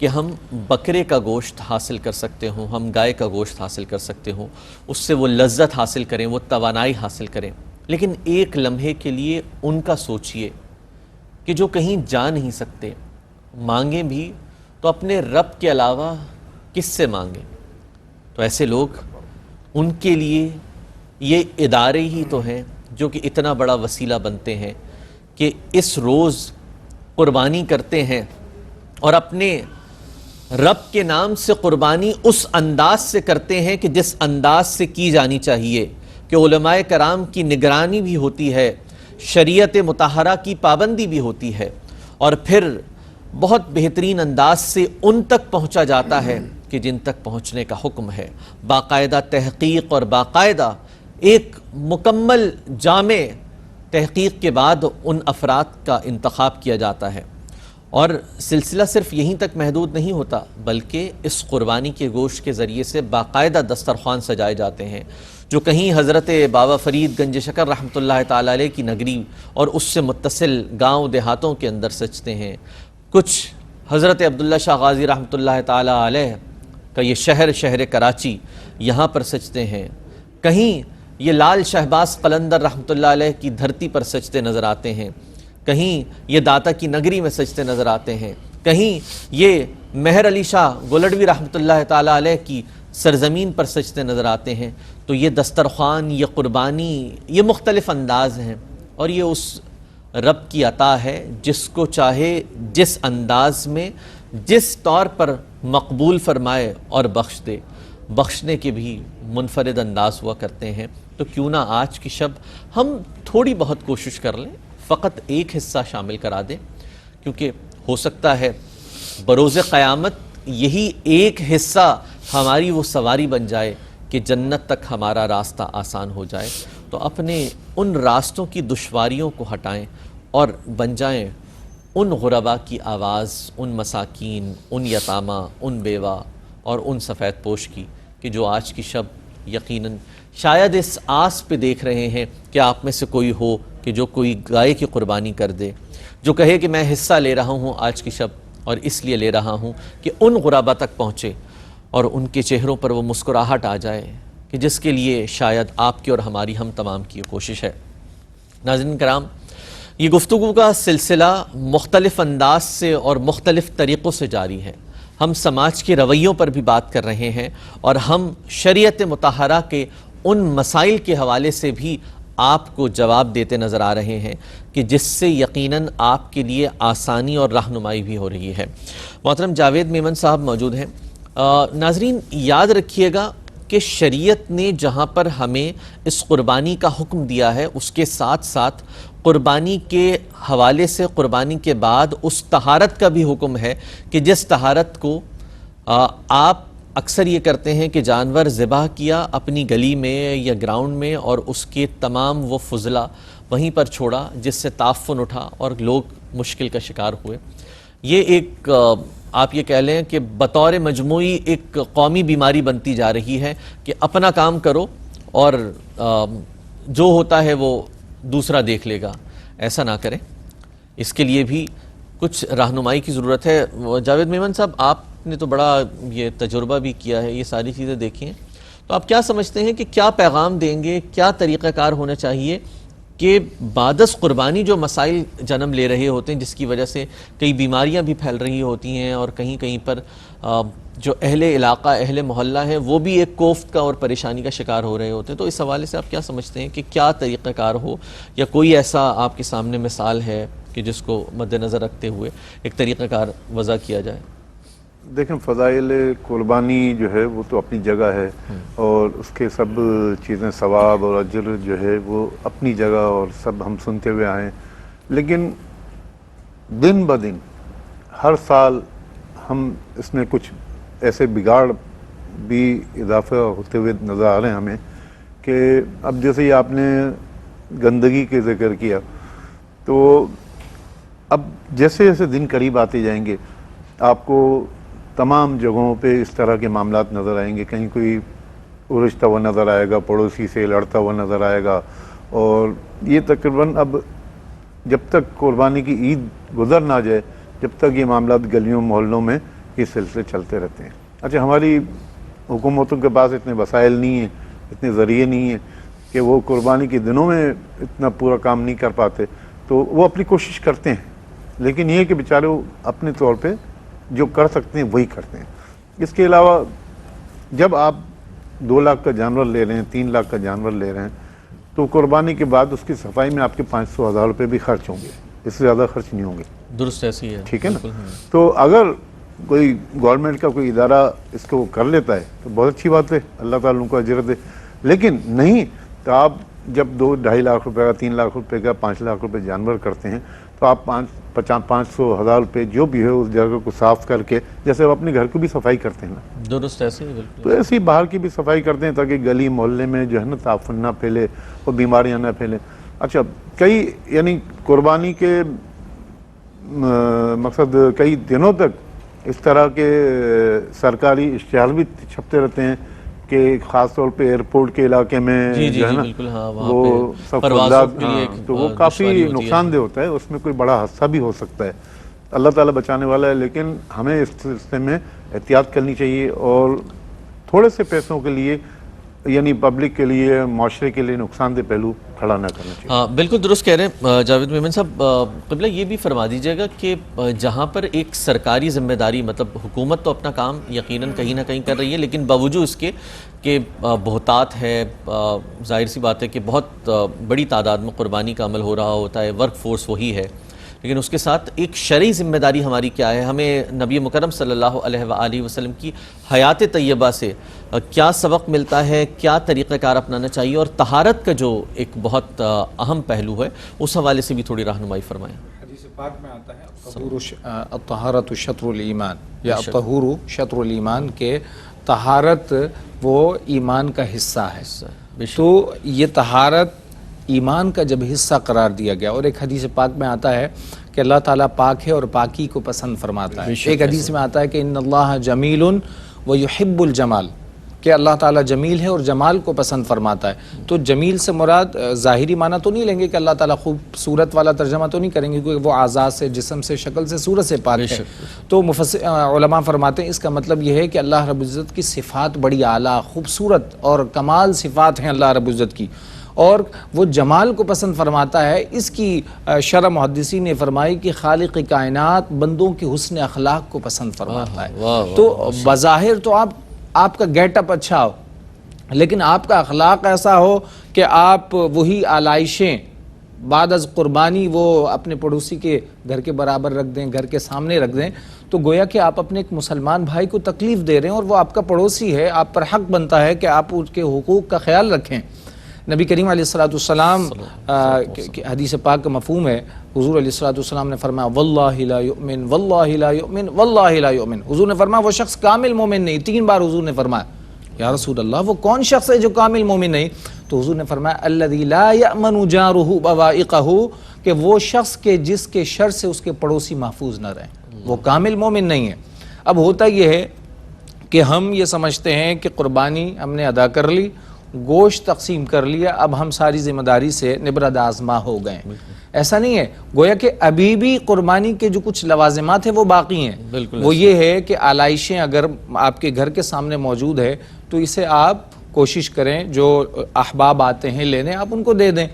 کہ ہم بکرے کا گوشت حاصل کر سکتے ہوں، ہم گائے کا گوشت حاصل کر سکتے ہوں، اس سے وہ لذت حاصل کریں، وہ توانائی حاصل کریں، لیکن ایک لمحے کے لیے ان کا سوچئے کہ جو کہیں جا نہیں سکتے، مانگیں بھی تو اپنے رب کے علاوہ کس سے مانگیں؟ تو ایسے لوگ، ان کے لیے یہ ادارے ہی تو ہیں جو کہ اتنا بڑا وسیلہ بنتے ہیں کہ اس روز قربانی کرتے ہیں، اور اپنے رب کے نام سے قربانی اس انداز سے کرتے ہیں کہ جس انداز سے کی جانی چاہیے، کہ علماء کرام کی نگرانی بھی ہوتی ہے، شریعت مطہرہ کی پابندی بھی ہوتی ہے، اور پھر بہت بہترین انداز سے ان تک پہنچا جاتا ہے کہ جن تک پہنچنے کا حکم ہے، باقاعدہ تحقیق اور باقاعدہ ایک مکمل جامع تحقیق کے بعد ان افراد کا انتخاب کیا جاتا ہے، اور سلسلہ صرف یہیں تک محدود نہیں ہوتا، بلکہ اس قربانی کے گوشت کے ذریعے سے باقاعدہ دسترخوان سجائے جاتے ہیں، جو کہیں حضرت بابا فرید گنج شکر رحمۃ اللہ تعالی علیہ کی نگری اور اس سے متصل گاؤں دیہاتوں کے اندر سجتے ہیں، کچھ حضرت عبداللہ شاہ غازی رحمۃ اللہ تعالی علیہ کا یہ شہر کراچی، یہاں پر سجتے ہیں، کہیں یہ لال شہباز قلندر رحمۃ اللہ علیہ کی دھرتی پر سجتے نظر آتے ہیں، کہیں یہ داتا کی نگری میں سجتے نظر آتے ہیں، کہیں یہ مہر علی شاہ گولڈوی رحمۃ اللہ تعالی علیہ کی سرزمین پر سجتے نظر آتے ہیں۔ تو یہ دسترخوان، یہ قربانی، یہ مختلف انداز ہیں، اور یہ اس رب کی عطا ہے جس کو چاہے جس انداز میں، جس طور پر مقبول فرمائے اور بخش دے۔ بخشنے کے بھی منفرد انداز ہوا کرتے ہیں، تو کیوں نہ آج کی شب ہم تھوڑی بہت کوشش کر لیں، فقط ایک حصہ شامل کرا دیں، کیونکہ ہو سکتا ہے بروز قیامت یہی ایک حصہ ہماری وہ سواری بن جائے کہ جنت تک ہمارا راستہ آسان ہو جائے۔ تو اپنے ان راستوں کی دشواریوں کو ہٹائیں اور بن جائیں ان غربا کی آواز، ان مساکین، ان یتامہ، ان بیوہ اور ان سفید پوش کی، کہ جو آج کی شب یقیناً شاید اس آس پہ دیکھ رہے ہیں کہ آپ میں سے کوئی ہو کہ جو کوئی گائے کی قربانی کر دے، جو کہے کہ میں حصہ لے رہا ہوں آج کی شب، اور اس لیے لے رہا ہوں کہ ان غربا تک پہنچے اور ان کے چہروں پر وہ مسکراہٹ آ جائے کہ جس کے لیے شاید آپ کی اور ہماری، ہم تمام کی کوشش ہے۔ ناظرین کرام، یہ گفتگو کا سلسلہ مختلف انداز سے اور مختلف طریقوں سے جاری ہے۔ ہم سماج کے رویوں پر بھی بات کر رہے ہیں، اور ہم شریعت مطہرہ کے ان مسائل کے حوالے سے بھی آپ کو جواب دیتے نظر آ رہے ہیں کہ جس سے یقیناً آپ کے لیے آسانی اور رہنمائی بھی ہو رہی ہے۔ محترم جاوید میمن صاحب موجود ہیں۔ ناظرین یاد رکھیے گا کہ شریعت نے جہاں پر ہمیں اس قربانی کا حکم دیا ہے، اس کے ساتھ ساتھ قربانی کے حوالے سے قربانی کے بعد اس طہارت کا بھی حکم ہے کہ جس طہارت کو آپ اکثر یہ کرتے ہیں کہ جانور ذبح کیا اپنی گلی میں یا گراؤنڈ میں، اور اس کے تمام وہ فضلہ وہیں پر چھوڑا جس سے تعفن اٹھا اور لوگ مشکل کا شکار ہوئے۔ یہ ایک آپ یہ کہہ لیں کہ بطور مجموعی ایک قومی بیماری بنتی جا رہی ہے کہ اپنا کام کرو اور جو ہوتا ہے وہ دوسرا دیکھ لے گا۔ ایسا نہ کریں، اس کے لیے بھی کچھ رہنمائی کی ضرورت ہے۔ جاوید میمن صاحب، آپ نے تو بڑا یہ تجربہ بھی کیا ہے، یہ ساری چیزیں دیکھی ہیں، تو آپ کیا سمجھتے ہیں کہ کیا پیغام دیں گے، کیا طریقہ کار ہونا چاہیے کہ بعد از قربانی جو مسائل جنم لے رہے ہوتے ہیں، جس کی وجہ سے کئی بیماریاں بھی پھیل رہی ہوتی ہیں، اور کہیں کہیں پر جو اہل علاقہ، اہل محلہ ہیں، وہ بھی ایک کوفت کا اور پریشانی کا شکار ہو رہے ہوتے ہیں، تو اس حوالے سے آپ کیا سمجھتے ہیں کہ کیا طریقہ کار ہو، یا کوئی ایسا آپ کے سامنے مثال ہے کہ جس کو مد نظر رکھتے ہوئے ایک طریقہ کار وضع کیا جائے؟ دیکھیں، فضائل قربانی جو ہے وہ تو اپنی جگہ ہے، اور اس کے سب چیزیں ثواب اور اجر جو ہے وہ اپنی جگہ، اور سب ہم سنتے ہوئے آئیں، لیکن دن بدن ہر سال ہم اس میں کچھ ایسے بگاڑ بھی اضافہ ہوتے ہوئے نظر آ رہے ہیں ہمیں، کہ اب جیسے یہ آپ نے گندگی کے ذکر کیا، تو اب جیسے جیسے دن قریب آتے جائیں گے آپ کو تمام جگہوں پہ اس طرح کے معاملات نظر آئیں گے، کہیں کوئی ارجھتا ہوا نظر آئے گا، پڑوسی سے لڑتا ہوا نظر آئے گا، اور یہ تقریباً اب جب تک قربانی کی عید گزر نہ جائے، جب تک یہ معاملات گلیوں محلوں میں یہ سلسلے چلتے رہتے ہیں. اچھا ہماری حکومتوں کے پاس اتنے وسائل نہیں ہیں, اتنے ذریعے نہیں ہیں کہ وہ قربانی کے دنوں میں اتنا پورا کام نہیں کر پاتے, تو وہ اپنی کوشش کرتے ہیں, لیکن یہ کہ بیچارے وہ اپنے طور پہ جو کر سکتے ہیں وہی کرتے ہیں. اس کے علاوہ جب آپ 2 لاکھ کا جانور لے رہے ہیں, 3 لاکھ کا جانور لے رہے ہیں, تو قربانی کے بعد اس کی صفائی میں آپ کے 500,000 روپے بھی خرچ ہوں گے, اس سے زیادہ خرچ نہیں ہوں گے. درست ایسی ہے, ٹھیک ہے نا. تو اگر کوئی گورنمنٹ کا کوئی ادارہ اس کو کر لیتا ہے تو بہت اچھی بات ہے, اللہ تعالیٰ ان کو اجر دے. لیکن نہیں تو آپ جب 2-2.5 لاکھ روپے کا, 3 لاکھ روپے کا, 5 لاکھ روپے جانور کرتے ہیں, تو آپ 500,000 روپے جو بھی ہے اس جگہ کو صاف کر کے, جیسے آپ اپنے گھر کی بھی صفائی کرتے ہیں نا, درست ایسی ہے, بالکل. تو ایسی باہر کی بھی صفائی کرتے ہیں تاکہ گلی محلے میں جو ہے نا تعفن نہ پھیلے اور بیماریاں نہ پھیلیں. اچھا کئی یعنی قربانی کے مقصد کئی دنوں تک اس طرح کے سرکاری اشتہار بھی چھپتے رہتے ہیں کہ خاص طور پہ ایئرپورٹ کے علاقے میں جو ہے نا وہ سب تو وہ کافی نقصان دہ ہوتا ہے, اس میں کوئی بڑا حادثہ بھی ہو سکتا ہے. اللہ تعالیٰ بچانے والا ہے, لیکن ہمیں اس سلسلے میں احتیاط کرنی چاہیے اور تھوڑے سے پیسوں کے لیے یعنی پبلک کے لیے, معاشرے کے لیے نقصان دہ پہلو کھڑا نہ کرنا چاہیے. ہاں بالکل درست کہہ رہے ہیں جاوید میمن صاحب. قبلہ یہ بھی فرما دیجیے گا کہ جہاں پر ایک سرکاری ذمہ داری, مطلب حکومت تو اپنا کام یقیناً کہیں نہ کہیں کر رہی ہے, لیکن باوجود اس کے کہ بہتات ہے, ظاہر سی بات ہے کہ بہت بڑی تعداد میں قربانی کا عمل ہو رہا ہوتا ہے, ورک فورس وہی ہے, لیکن اس کے ساتھ ایک شرعی ذمہ داری ہماری کیا ہے؟ ہمیں نبی مکرم صلی اللہ علیہ وآلہ وسلم کی حیات طیبہ سے کیا سبق ملتا ہے, کیا طریقہ کار اپنانا چاہیے, اور طہارت کا جو ایک بہت اہم پہلو ہے اس حوالے سے بھی تھوڑی رہنمائی فرمائیں. حدیث پاک میں آتا ہے الطہارۃ شطر الایمان, یا الطہور شطر الایمان, کہ طہارت وہ ایمان کا حصہ ہے. تو یہ طہارت ایمان کا جب حصہ قرار دیا گیا, اور ایک حدیث پاک میں آتا ہے کہ اللہ تعالیٰ پاک ہے اور پاکی کو پسند فرماتا ہے. ایک حدیث میں آتا ہے کہ ان اللہ جمیل ویحب الجمال, کہ اللہ تعالیٰ جمیل ہے اور جمال کو پسند فرماتا ہے. تو جمیل سے مراد ظاہری معنی تو نہیں لیں گے کہ اللہ تعالیٰ خوبصورت والا ترجمہ تو نہیں کریں گے, کیونکہ وہ اعضاء سے, جسم سے, شکل سے, صورت سے پاک ہے. تو علماء فرماتے ہیں اس کا مطلب یہ ہے کہ اللہ رب العزت کی صفات بڑی اعلیٰ, خوبصورت اور کمال صفات ہیں اللہ رب العزت کی, اور وہ جمال کو پسند فرماتا ہے. اس کی شرح محدثین نے فرمائی کہ خالق کائنات بندوں کے حسن اخلاق کو پسند فرماتا ہے. تو بظاہر تو آپ کا گیٹ اپ اچھا ہو, لیکن آپ کا اخلاق ایسا ہو کہ آپ وہی آلائشیں بعد از قربانی وہ اپنے پڑوسی کے گھر کے برابر رکھ دیں, گھر کے سامنے رکھ دیں, تو گویا کہ آپ اپنے ایک مسلمان بھائی کو تکلیف دے رہے ہیں, اور وہ آپ کا پڑوسی ہے, آپ پر حق بنتا ہے کہ آپ اس کے حقوق کا خیال رکھیں. نبی کریم علیہ السلام حدیث پاک کا مفہوم ہے, حضور علیہ السلام نے فرمایا واللہ لا یؤمن واللہ لا یؤمن واللہ لا یؤمن. حضور نے فرمایا وہ شخص کامل مومن نہیں. 3 بار حضور نے فرمایا یا رسول اللہ وہ کون شخص ہے جو کامل مومن نہیں؟ تو حضور نے فرمایا الذی لا یأمن جارہ بوائقہ, کہ وہ شخص کے جس کے شر سے اس کے پڑوسی محفوظ نہ رہیں, وہ کامل مومن نہیں ہے. اب ہوتا یہ ہے کہ ہم یہ سمجھتے ہیں کہ قربانی ہم نے ادا کر لی, گوشت تقسیم کر لیا, اب ہم ساری ذمہ داری سے نبرد آزما ہو گئے. ایسا نہیں ہے, گویا کہ ابھی بھی قربانی کے جو کچھ لوازمات ہیں وہ باقی ہیں. وہ یہ ہے کہ آلائشیں اگر آپ کے گھر کے سامنے موجود ہے تو اسے آپ کوشش کریں, جو احباب آتے ہیں لینے آپ ان کو دے دیں.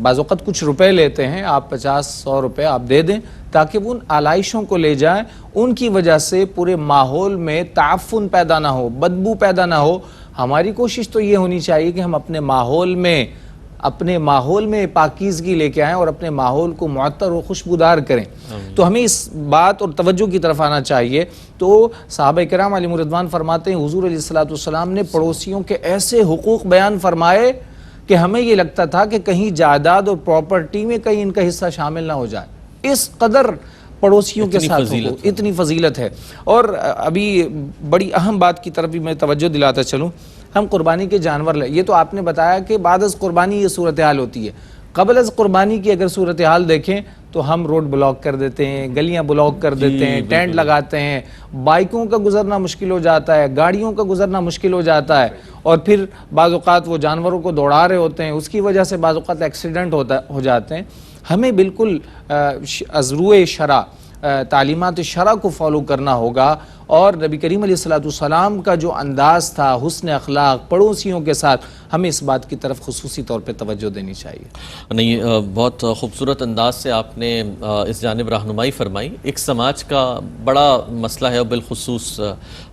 بعض اوقات کچھ روپے لیتے ہیں, آپ 50-100 روپے آپ دے دیں تاکہ وہ ان آلائشوں کو لے جائیں. ان کی وجہ سے پورے ماحول میں تعفن پیدا نہ ہو, بدبو پیدا نہ ہو. ہماری کوشش تو یہ ہونی چاہیے کہ ہم اپنے ماحول میں پاکیزگی لے کے آئیں اور اپنے ماحول کو معطر و خوشبودار کریں. تو ہمیں اس بات اور توجہ کی طرف آنا چاہیے. تو صحابہ کرام علیہم رضوان فرماتے ہیں حضور علیہ السلام نے پڑوسیوں کے ایسے حقوق بیان فرمائے کہ ہمیں یہ لگتا تھا کہ کہیں جائیداد اور پراپرٹی میں کہیں ان کا حصہ شامل نہ ہو جائے. اس قدر پڑوسیوں کے ساتھ اتنی فضیلت ہے. اور ابھی بڑی اہم بات کی طرف بھی میں توجہ دلاتا چلوں, ہم قربانی کے جانور لیں. یہ تو آپ نے بتایا کہ بعد از قربانی یہ صورتحال ہوتی ہے. قبل از قربانی کی اگر صورتحال دیکھیں تو ہم روڈ بلاک کر دیتے ہیں, گلیاں بلاک کر دیتے ہیں, ٹینٹ لگاتے ہیں, بائکوں کا گزرنا مشکل ہو جاتا ہے, گاڑیوں کا گزرنا مشکل ہو جاتا ہے, اور پھر بعض اوقات وہ جانوروں کو دوڑا رہے ہوتے ہیں, اس کی وجہ سے بعض اوقات ایکسیڈنٹ ہو جاتے ہیں. ہمیں بالکل از روئے شرع تعلیمات شرع کو فالو کرنا ہوگا, اور نبی کریم علیہ السلام کا جو انداز تھا، حسن اخلاق، پڑوسیوں کے ساتھ، ہمیں اس بات کی طرف خصوصی طور پہ توجہ دینی چاہیے۔ نہیں، بہت خوبصورت انداز سے آپ نے اس جانب رہنمائی فرمائی۔ ایک سماج کا بڑا مسئلہ ہے، اور بالخصوص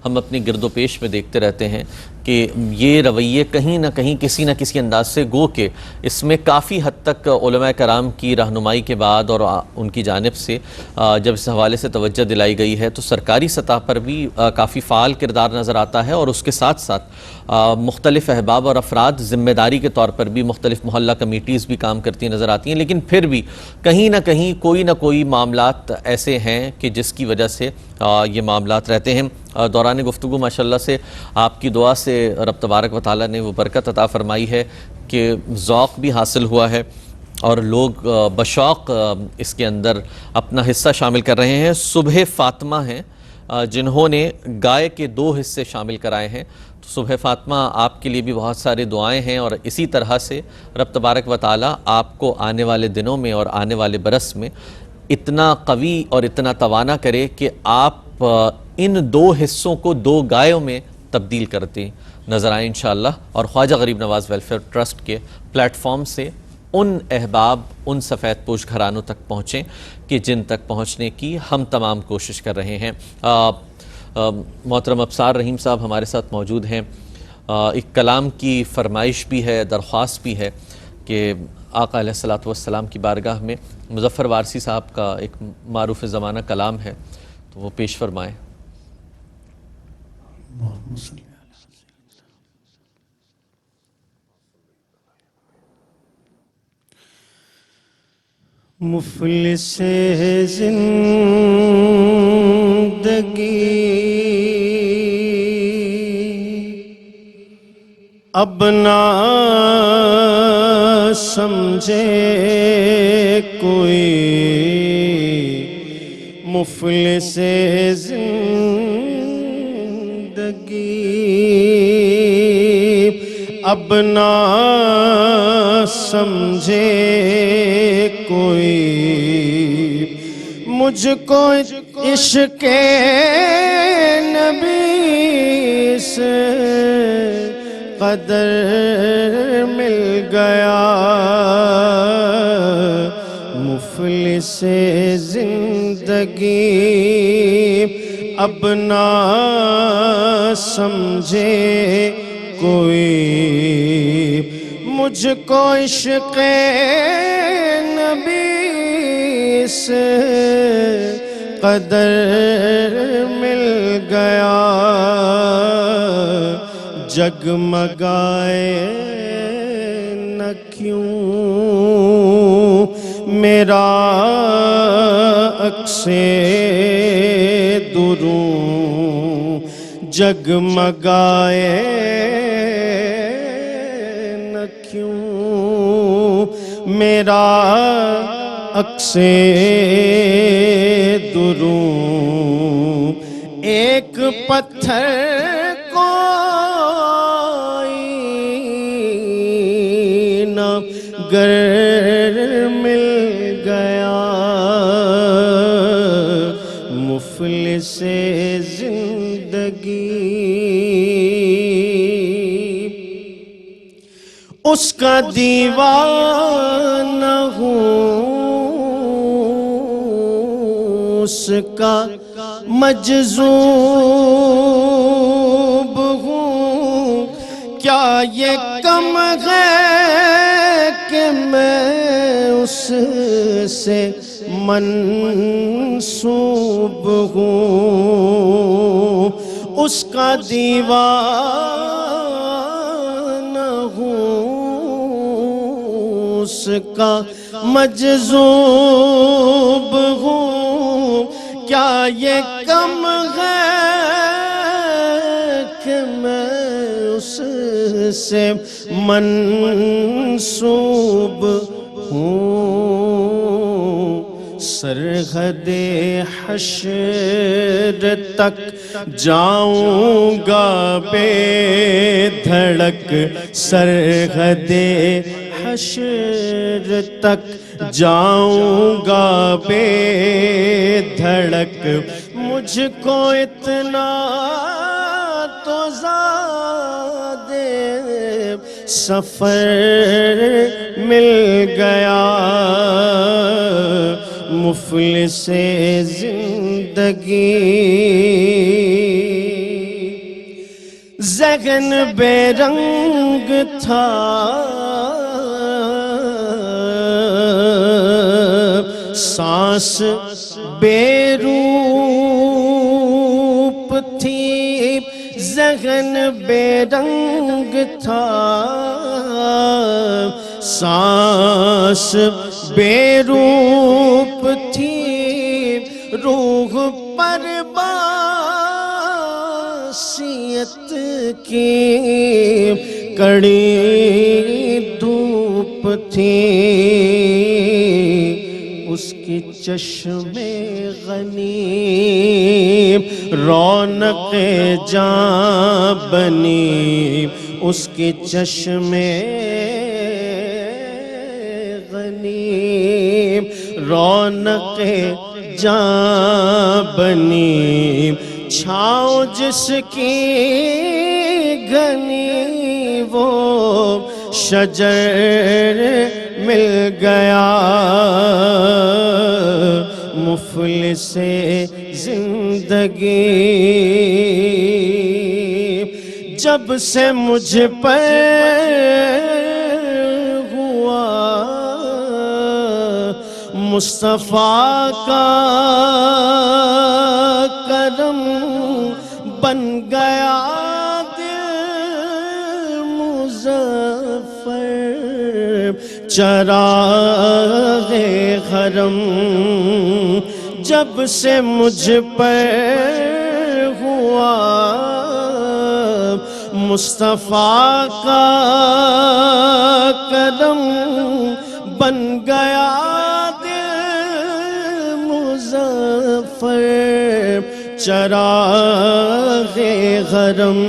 ہم اپنی گرد و پیش میں دیکھتے رہتے ہیں کہ یہ رویے کہیں نہ کہیں کسی نہ کسی انداز سے گو کہ اس میں کافی حد تک علماء کرام کی رہنمائی کے بعد اور ان کی جانب سے جب اس حوالے سے توجہ دلائی گئی ہے تو سرکاری سطح پر بھی کافی فعال کردار نظر آتا ہے، اور اس کے ساتھ ساتھ مختلف احباب اور افراد ذمہ داری کے طور پر بھی مختلف محلہ کمیٹیز بھی کام کرتی نظر آتی ہیں، لیکن پھر بھی کہیں نہ کہیں کوئی نہ کوئی معاملات ایسے ہیں کہ جس کی وجہ سے یہ معاملات رہتے ہیں۔ دوران گفتگو ماشاءاللہ سے آپ کی دعا سے رب تبارک و تعالیٰ نے وہ برکت عطا فرمائی ہے کہ ذوق بھی حاصل ہوا ہے اور لوگ بشوق اس کے اندر اپنا حصہ شامل کر رہے ہیں۔ صبح فاطمہ ہیں جنہوں نے گائے کے 2 حصے شامل کرائے ہیں، تو صبح فاطمہ آپ کے لیے بھی بہت سارے دعائیں ہیں، اور اسی طرح سے رب تبارک و تعالیٰ آپ کو آنے والے دنوں میں اور آنے والے برس میں اتنا قوی اور اتنا توانا کرے کہ آپ ان 2 حصوں کو 2 گایوں میں تبدیل کرتے نظر آئیں انشاءاللہ، اور خواجہ غریب نواز ویلفیئر ٹرسٹ کے پلیٹ فارم سے ان احباب، ان سفید پوش گھرانوں تک پہنچیں کہ جن تک پہنچنے کی ہم تمام کوشش کر رہے ہیں۔ محترم ابصار رحیم صاحب ہمارے ساتھ موجود ہیں۔ ایک کلام کی فرمائش بھی ہے، درخواست بھی ہے کہ آقا علیہ الصلوۃ والسلام کی بارگاہ میں مظفر وارثی صاحب کا ایک معروف زمانہ کلام ہے، تو وہ پیش فرمائیں۔ مفلس زندگی اب نہ سمجھے کوئی، مفلس زندگی اب نہ سمجھے کوئی، مجھ کو عشق نبی سے قدر مل گیا، مفلس زندگی اب نہ سمجھے کوئی، مجھ کو عشق نبی سے قدر مل گیا، جگمگائے نہ کیوں میرا عکس دروں، جگمگائے نہ کیوں میرا عکس دروں، ایک پتھر گر مل گیا، مفلس زندگی اس کا دیوانہ ہوں، اس کا مجذوب ہوں، کیا یہ کم ہے کہ میں اس سے منسوب ہوں، اس کا دیوانہ ہوں، اس کا مجذوب ہوں، کیا یہ کم ہے کہ میں اس سے منسوب ہوں، سرحد حشر تک جاؤں گا بے دھڑک، سرحد حشر تک جاؤں گا بے دھڑک، مجھ کو اتنا تو زاد سفر مل گیا، مفلس زندگی ذہن بے رنگ تھا، سانس بے روپ تھی، ذہن بے رنگ تھا، سانس بے روپ تھی، روح پر باسیت کی کڑی دھوپ تھی، اس کی چشم غنیم رونق جاں بنی، اس کی چشم غنیم رونق جاں بنی، چھاؤں جس کی گھنی وہ شجر مل گیا، مفلس زندگی جب سے مجھ پر ہوا مصطفیٰ کا کرم، بن گیا دل مظفر چراغ حرم، جب سے مجھ پر ہوا مصطفیٰ کا کرم، بن گیا دل مظفر چراغ حرم،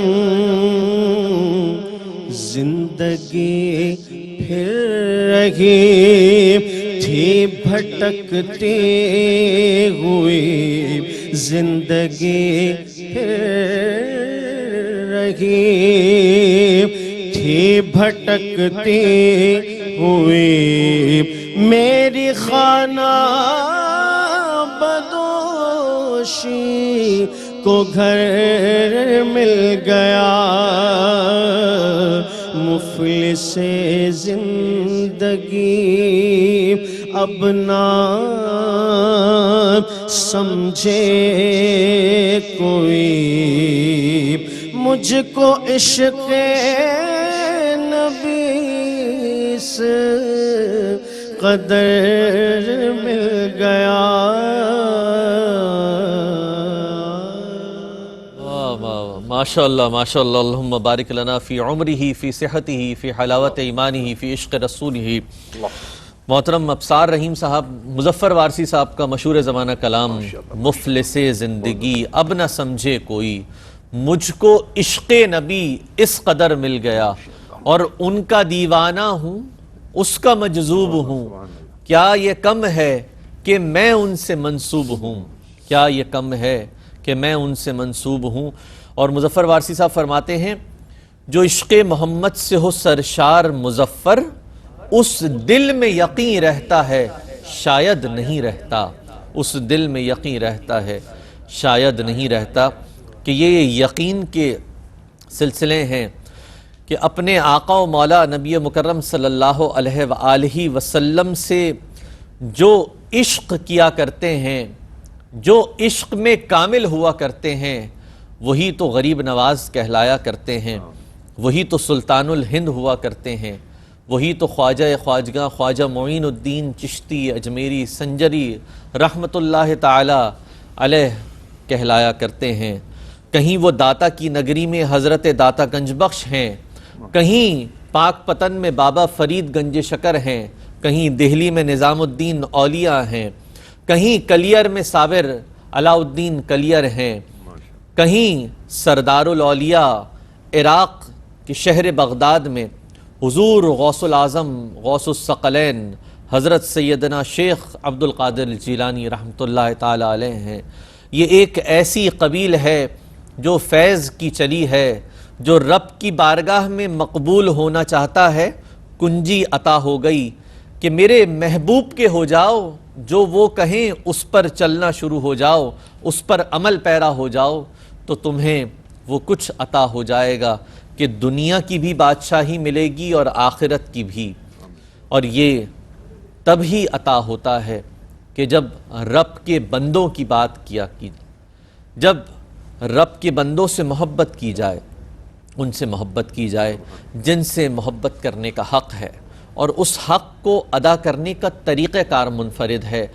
زندگی پھر رہی تھی بھٹکتی ہوئی، زندگی پھر رہی تھی بھٹکتی ہوئی، میری خانہ بدوشی کو گھر مل گیا، مفلس زندگی اب نہ سمجھے کوئی، مجھ کو عشق نبی سے قدر مل گیا۔ ماشاء اللہ ماشاء اللہ، اللہم بارک لنا فی عمرہ فی صحتہ فی حلاوت ایمانہ فی عشق رسولہ۔ محترم ابصار رحیم صاحب، مظفر وارثی صاحب کا مشہور زمانہ کلام مفلس زندگی اب نہ سمجھے کوئی، مجھ کو عشق نبی اس قدر مل گیا، اور ان کا دیوانہ ہوں اس کا مجذوب ہوں، کیا یہ کم ہے کہ میں ان سے منسوب ہوں، کیا یہ کم ہے کہ میں ان سے منسوب ہوں۔ اور مظفر وارثی صاحب فرماتے ہیں، جو عشق محمد سے ہو سرشار مظفر، اس دل میں یقین رہتا ہے شاید نہیں رہتا، اس دل میں یقین رہتا ہے شاید نہیں رہتا، کہ یہ یقین کے سلسلے ہیں کہ اپنے آقا و مولا نبی مکرم صلی اللہ علیہ وآلہ وسلم سے جو عشق کیا کرتے ہیں، جو عشق میں کامل ہوا کرتے ہیں، وہی تو غریب نواز کہلایا کرتے ہیں، وہی تو سلطان الہند ہوا کرتے ہیں، وہی تو خواجہ خواجگاں خواجہ معین الدین چشتی اجمیری سنجری رحمت اللہ تعالی علیہ کہلایا کرتے ہیں۔ کہیں وہ داتا کی نگری میں حضرت داتا گنج بخش ہیں، کہیں پاک پتن میں بابا فرید گنج شکر ہیں، کہیں دہلی میں نظام الدین اولیاء ہیں، کہیں کلیر میں صابر علاء الدین کلیر ہیں، کہیں سردار الاولیاء عراق کے شہر بغداد میں حضور غوث العظم غوث الثقلین حضرت سیدنا شیخ عبد القادر الجیلانی رحمۃ اللہ تعالی علیہ ہیں، یہ ایک ایسی قبیل ہے جو فیض کی چلی ہے، جو رب کی بارگاہ میں مقبول ہونا چاہتا ہے، کنجی عطا ہو گئی کہ میرے محبوب کے ہو جاؤ، جو وہ کہیں اس پر چلنا شروع ہو جاؤ، اس پر عمل پیرا ہو جاؤ، تو تمہیں وہ کچھ عطا ہو جائے گا کہ دنیا کی بھی بادشاہی ملے گی اور آخرت کی بھی۔ اور یہ تب ہی عطا ہوتا ہے کہ جب رب کے بندوں کی بات کیا کی، جب رب کے بندوں سے محبت کی جائے، ان سے محبت کی جائے جن سے محبت کرنے کا حق ہے، اور اس حق کو ادا کرنے کا طریقہ کار منفرد ہے،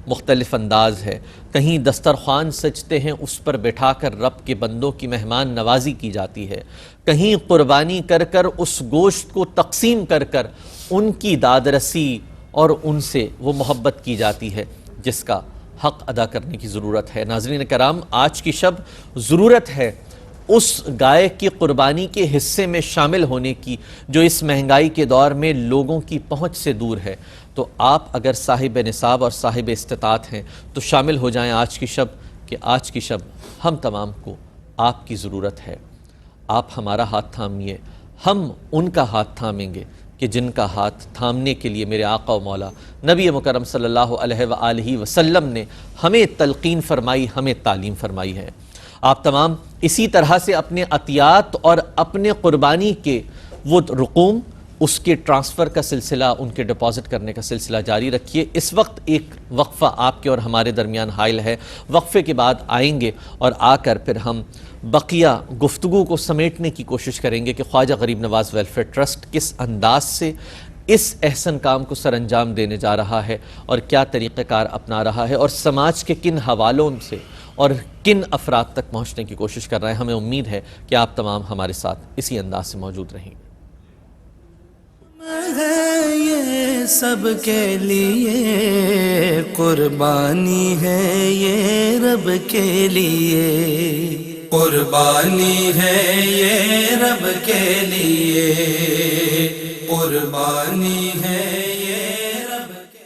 مختلف انداز ہے۔ کہیں دسترخوان سجتے ہیں، اس پر بٹھا کر رب کے بندوں کی مہمان نوازی کی جاتی ہے، کہیں قربانی کر کر اس گوشت کو تقسیم کر کر ان کی داد رسی اور ان سے وہ محبت کی جاتی ہے جس کا حق ادا کرنے کی ضرورت ہے۔ ناظرین کرام، آج کی شب ضرورت ہے اس گائے کی قربانی کے حصے میں شامل ہونے کی جو اس مہنگائی کے دور میں لوگوں کی پہنچ سے دور ہے۔ تو آپ اگر صاحب نصاب اور صاحب استطاعت ہیں تو شامل ہو جائیں آج کی شب، کہ آج کی شب ہم تمام کو آپ کی ضرورت ہے۔ آپ ہمارا ہاتھ تھامیے، ہم ان کا ہاتھ تھامیں گے کہ جن کا ہاتھ تھامنے کے لیے میرے آقا و مولا نبی مکرم صلی اللہ علیہ وآلہ وسلم نے ہمیں تلقین فرمائی، ہمیں تعلیم فرمائی ہے۔ آپ تمام اسی طرح سے اپنے عطیات اور اپنے قربانی کے وہ رقوم، اس کے ٹرانسفر کا سلسلہ، ان کے ڈپازٹ کرنے کا سلسلہ جاری رکھیے۔ اس وقت ایک وقفہ آپ کے اور ہمارے درمیان حائل ہے، وقفے کے بعد آئیں گے اور آ کر پھر ہم بقیہ گفتگو کو سمیٹنے کی کوشش کریں گے کہ خواجہ غریب نواز ویلفیئر ٹرسٹ کس انداز سے اس احسن کام کو سر انجام دینے جا رہا ہے اور کیا طریقہ کار اپنا رہا ہے، اور سماج کے کن حوالوں سے اور کن افراد تک پہنچنے کی کوشش کر رہے ہیں۔ ہمیں امید ہے کہ آپ تمام ہمارے ساتھ اسی انداز سے موجود رہیں گے۔ ہے یہ سب کے لیے قربانی ہے، یہ رب کے لیے قربانی ہے، یہ رب کے لیے قربانی ہے۔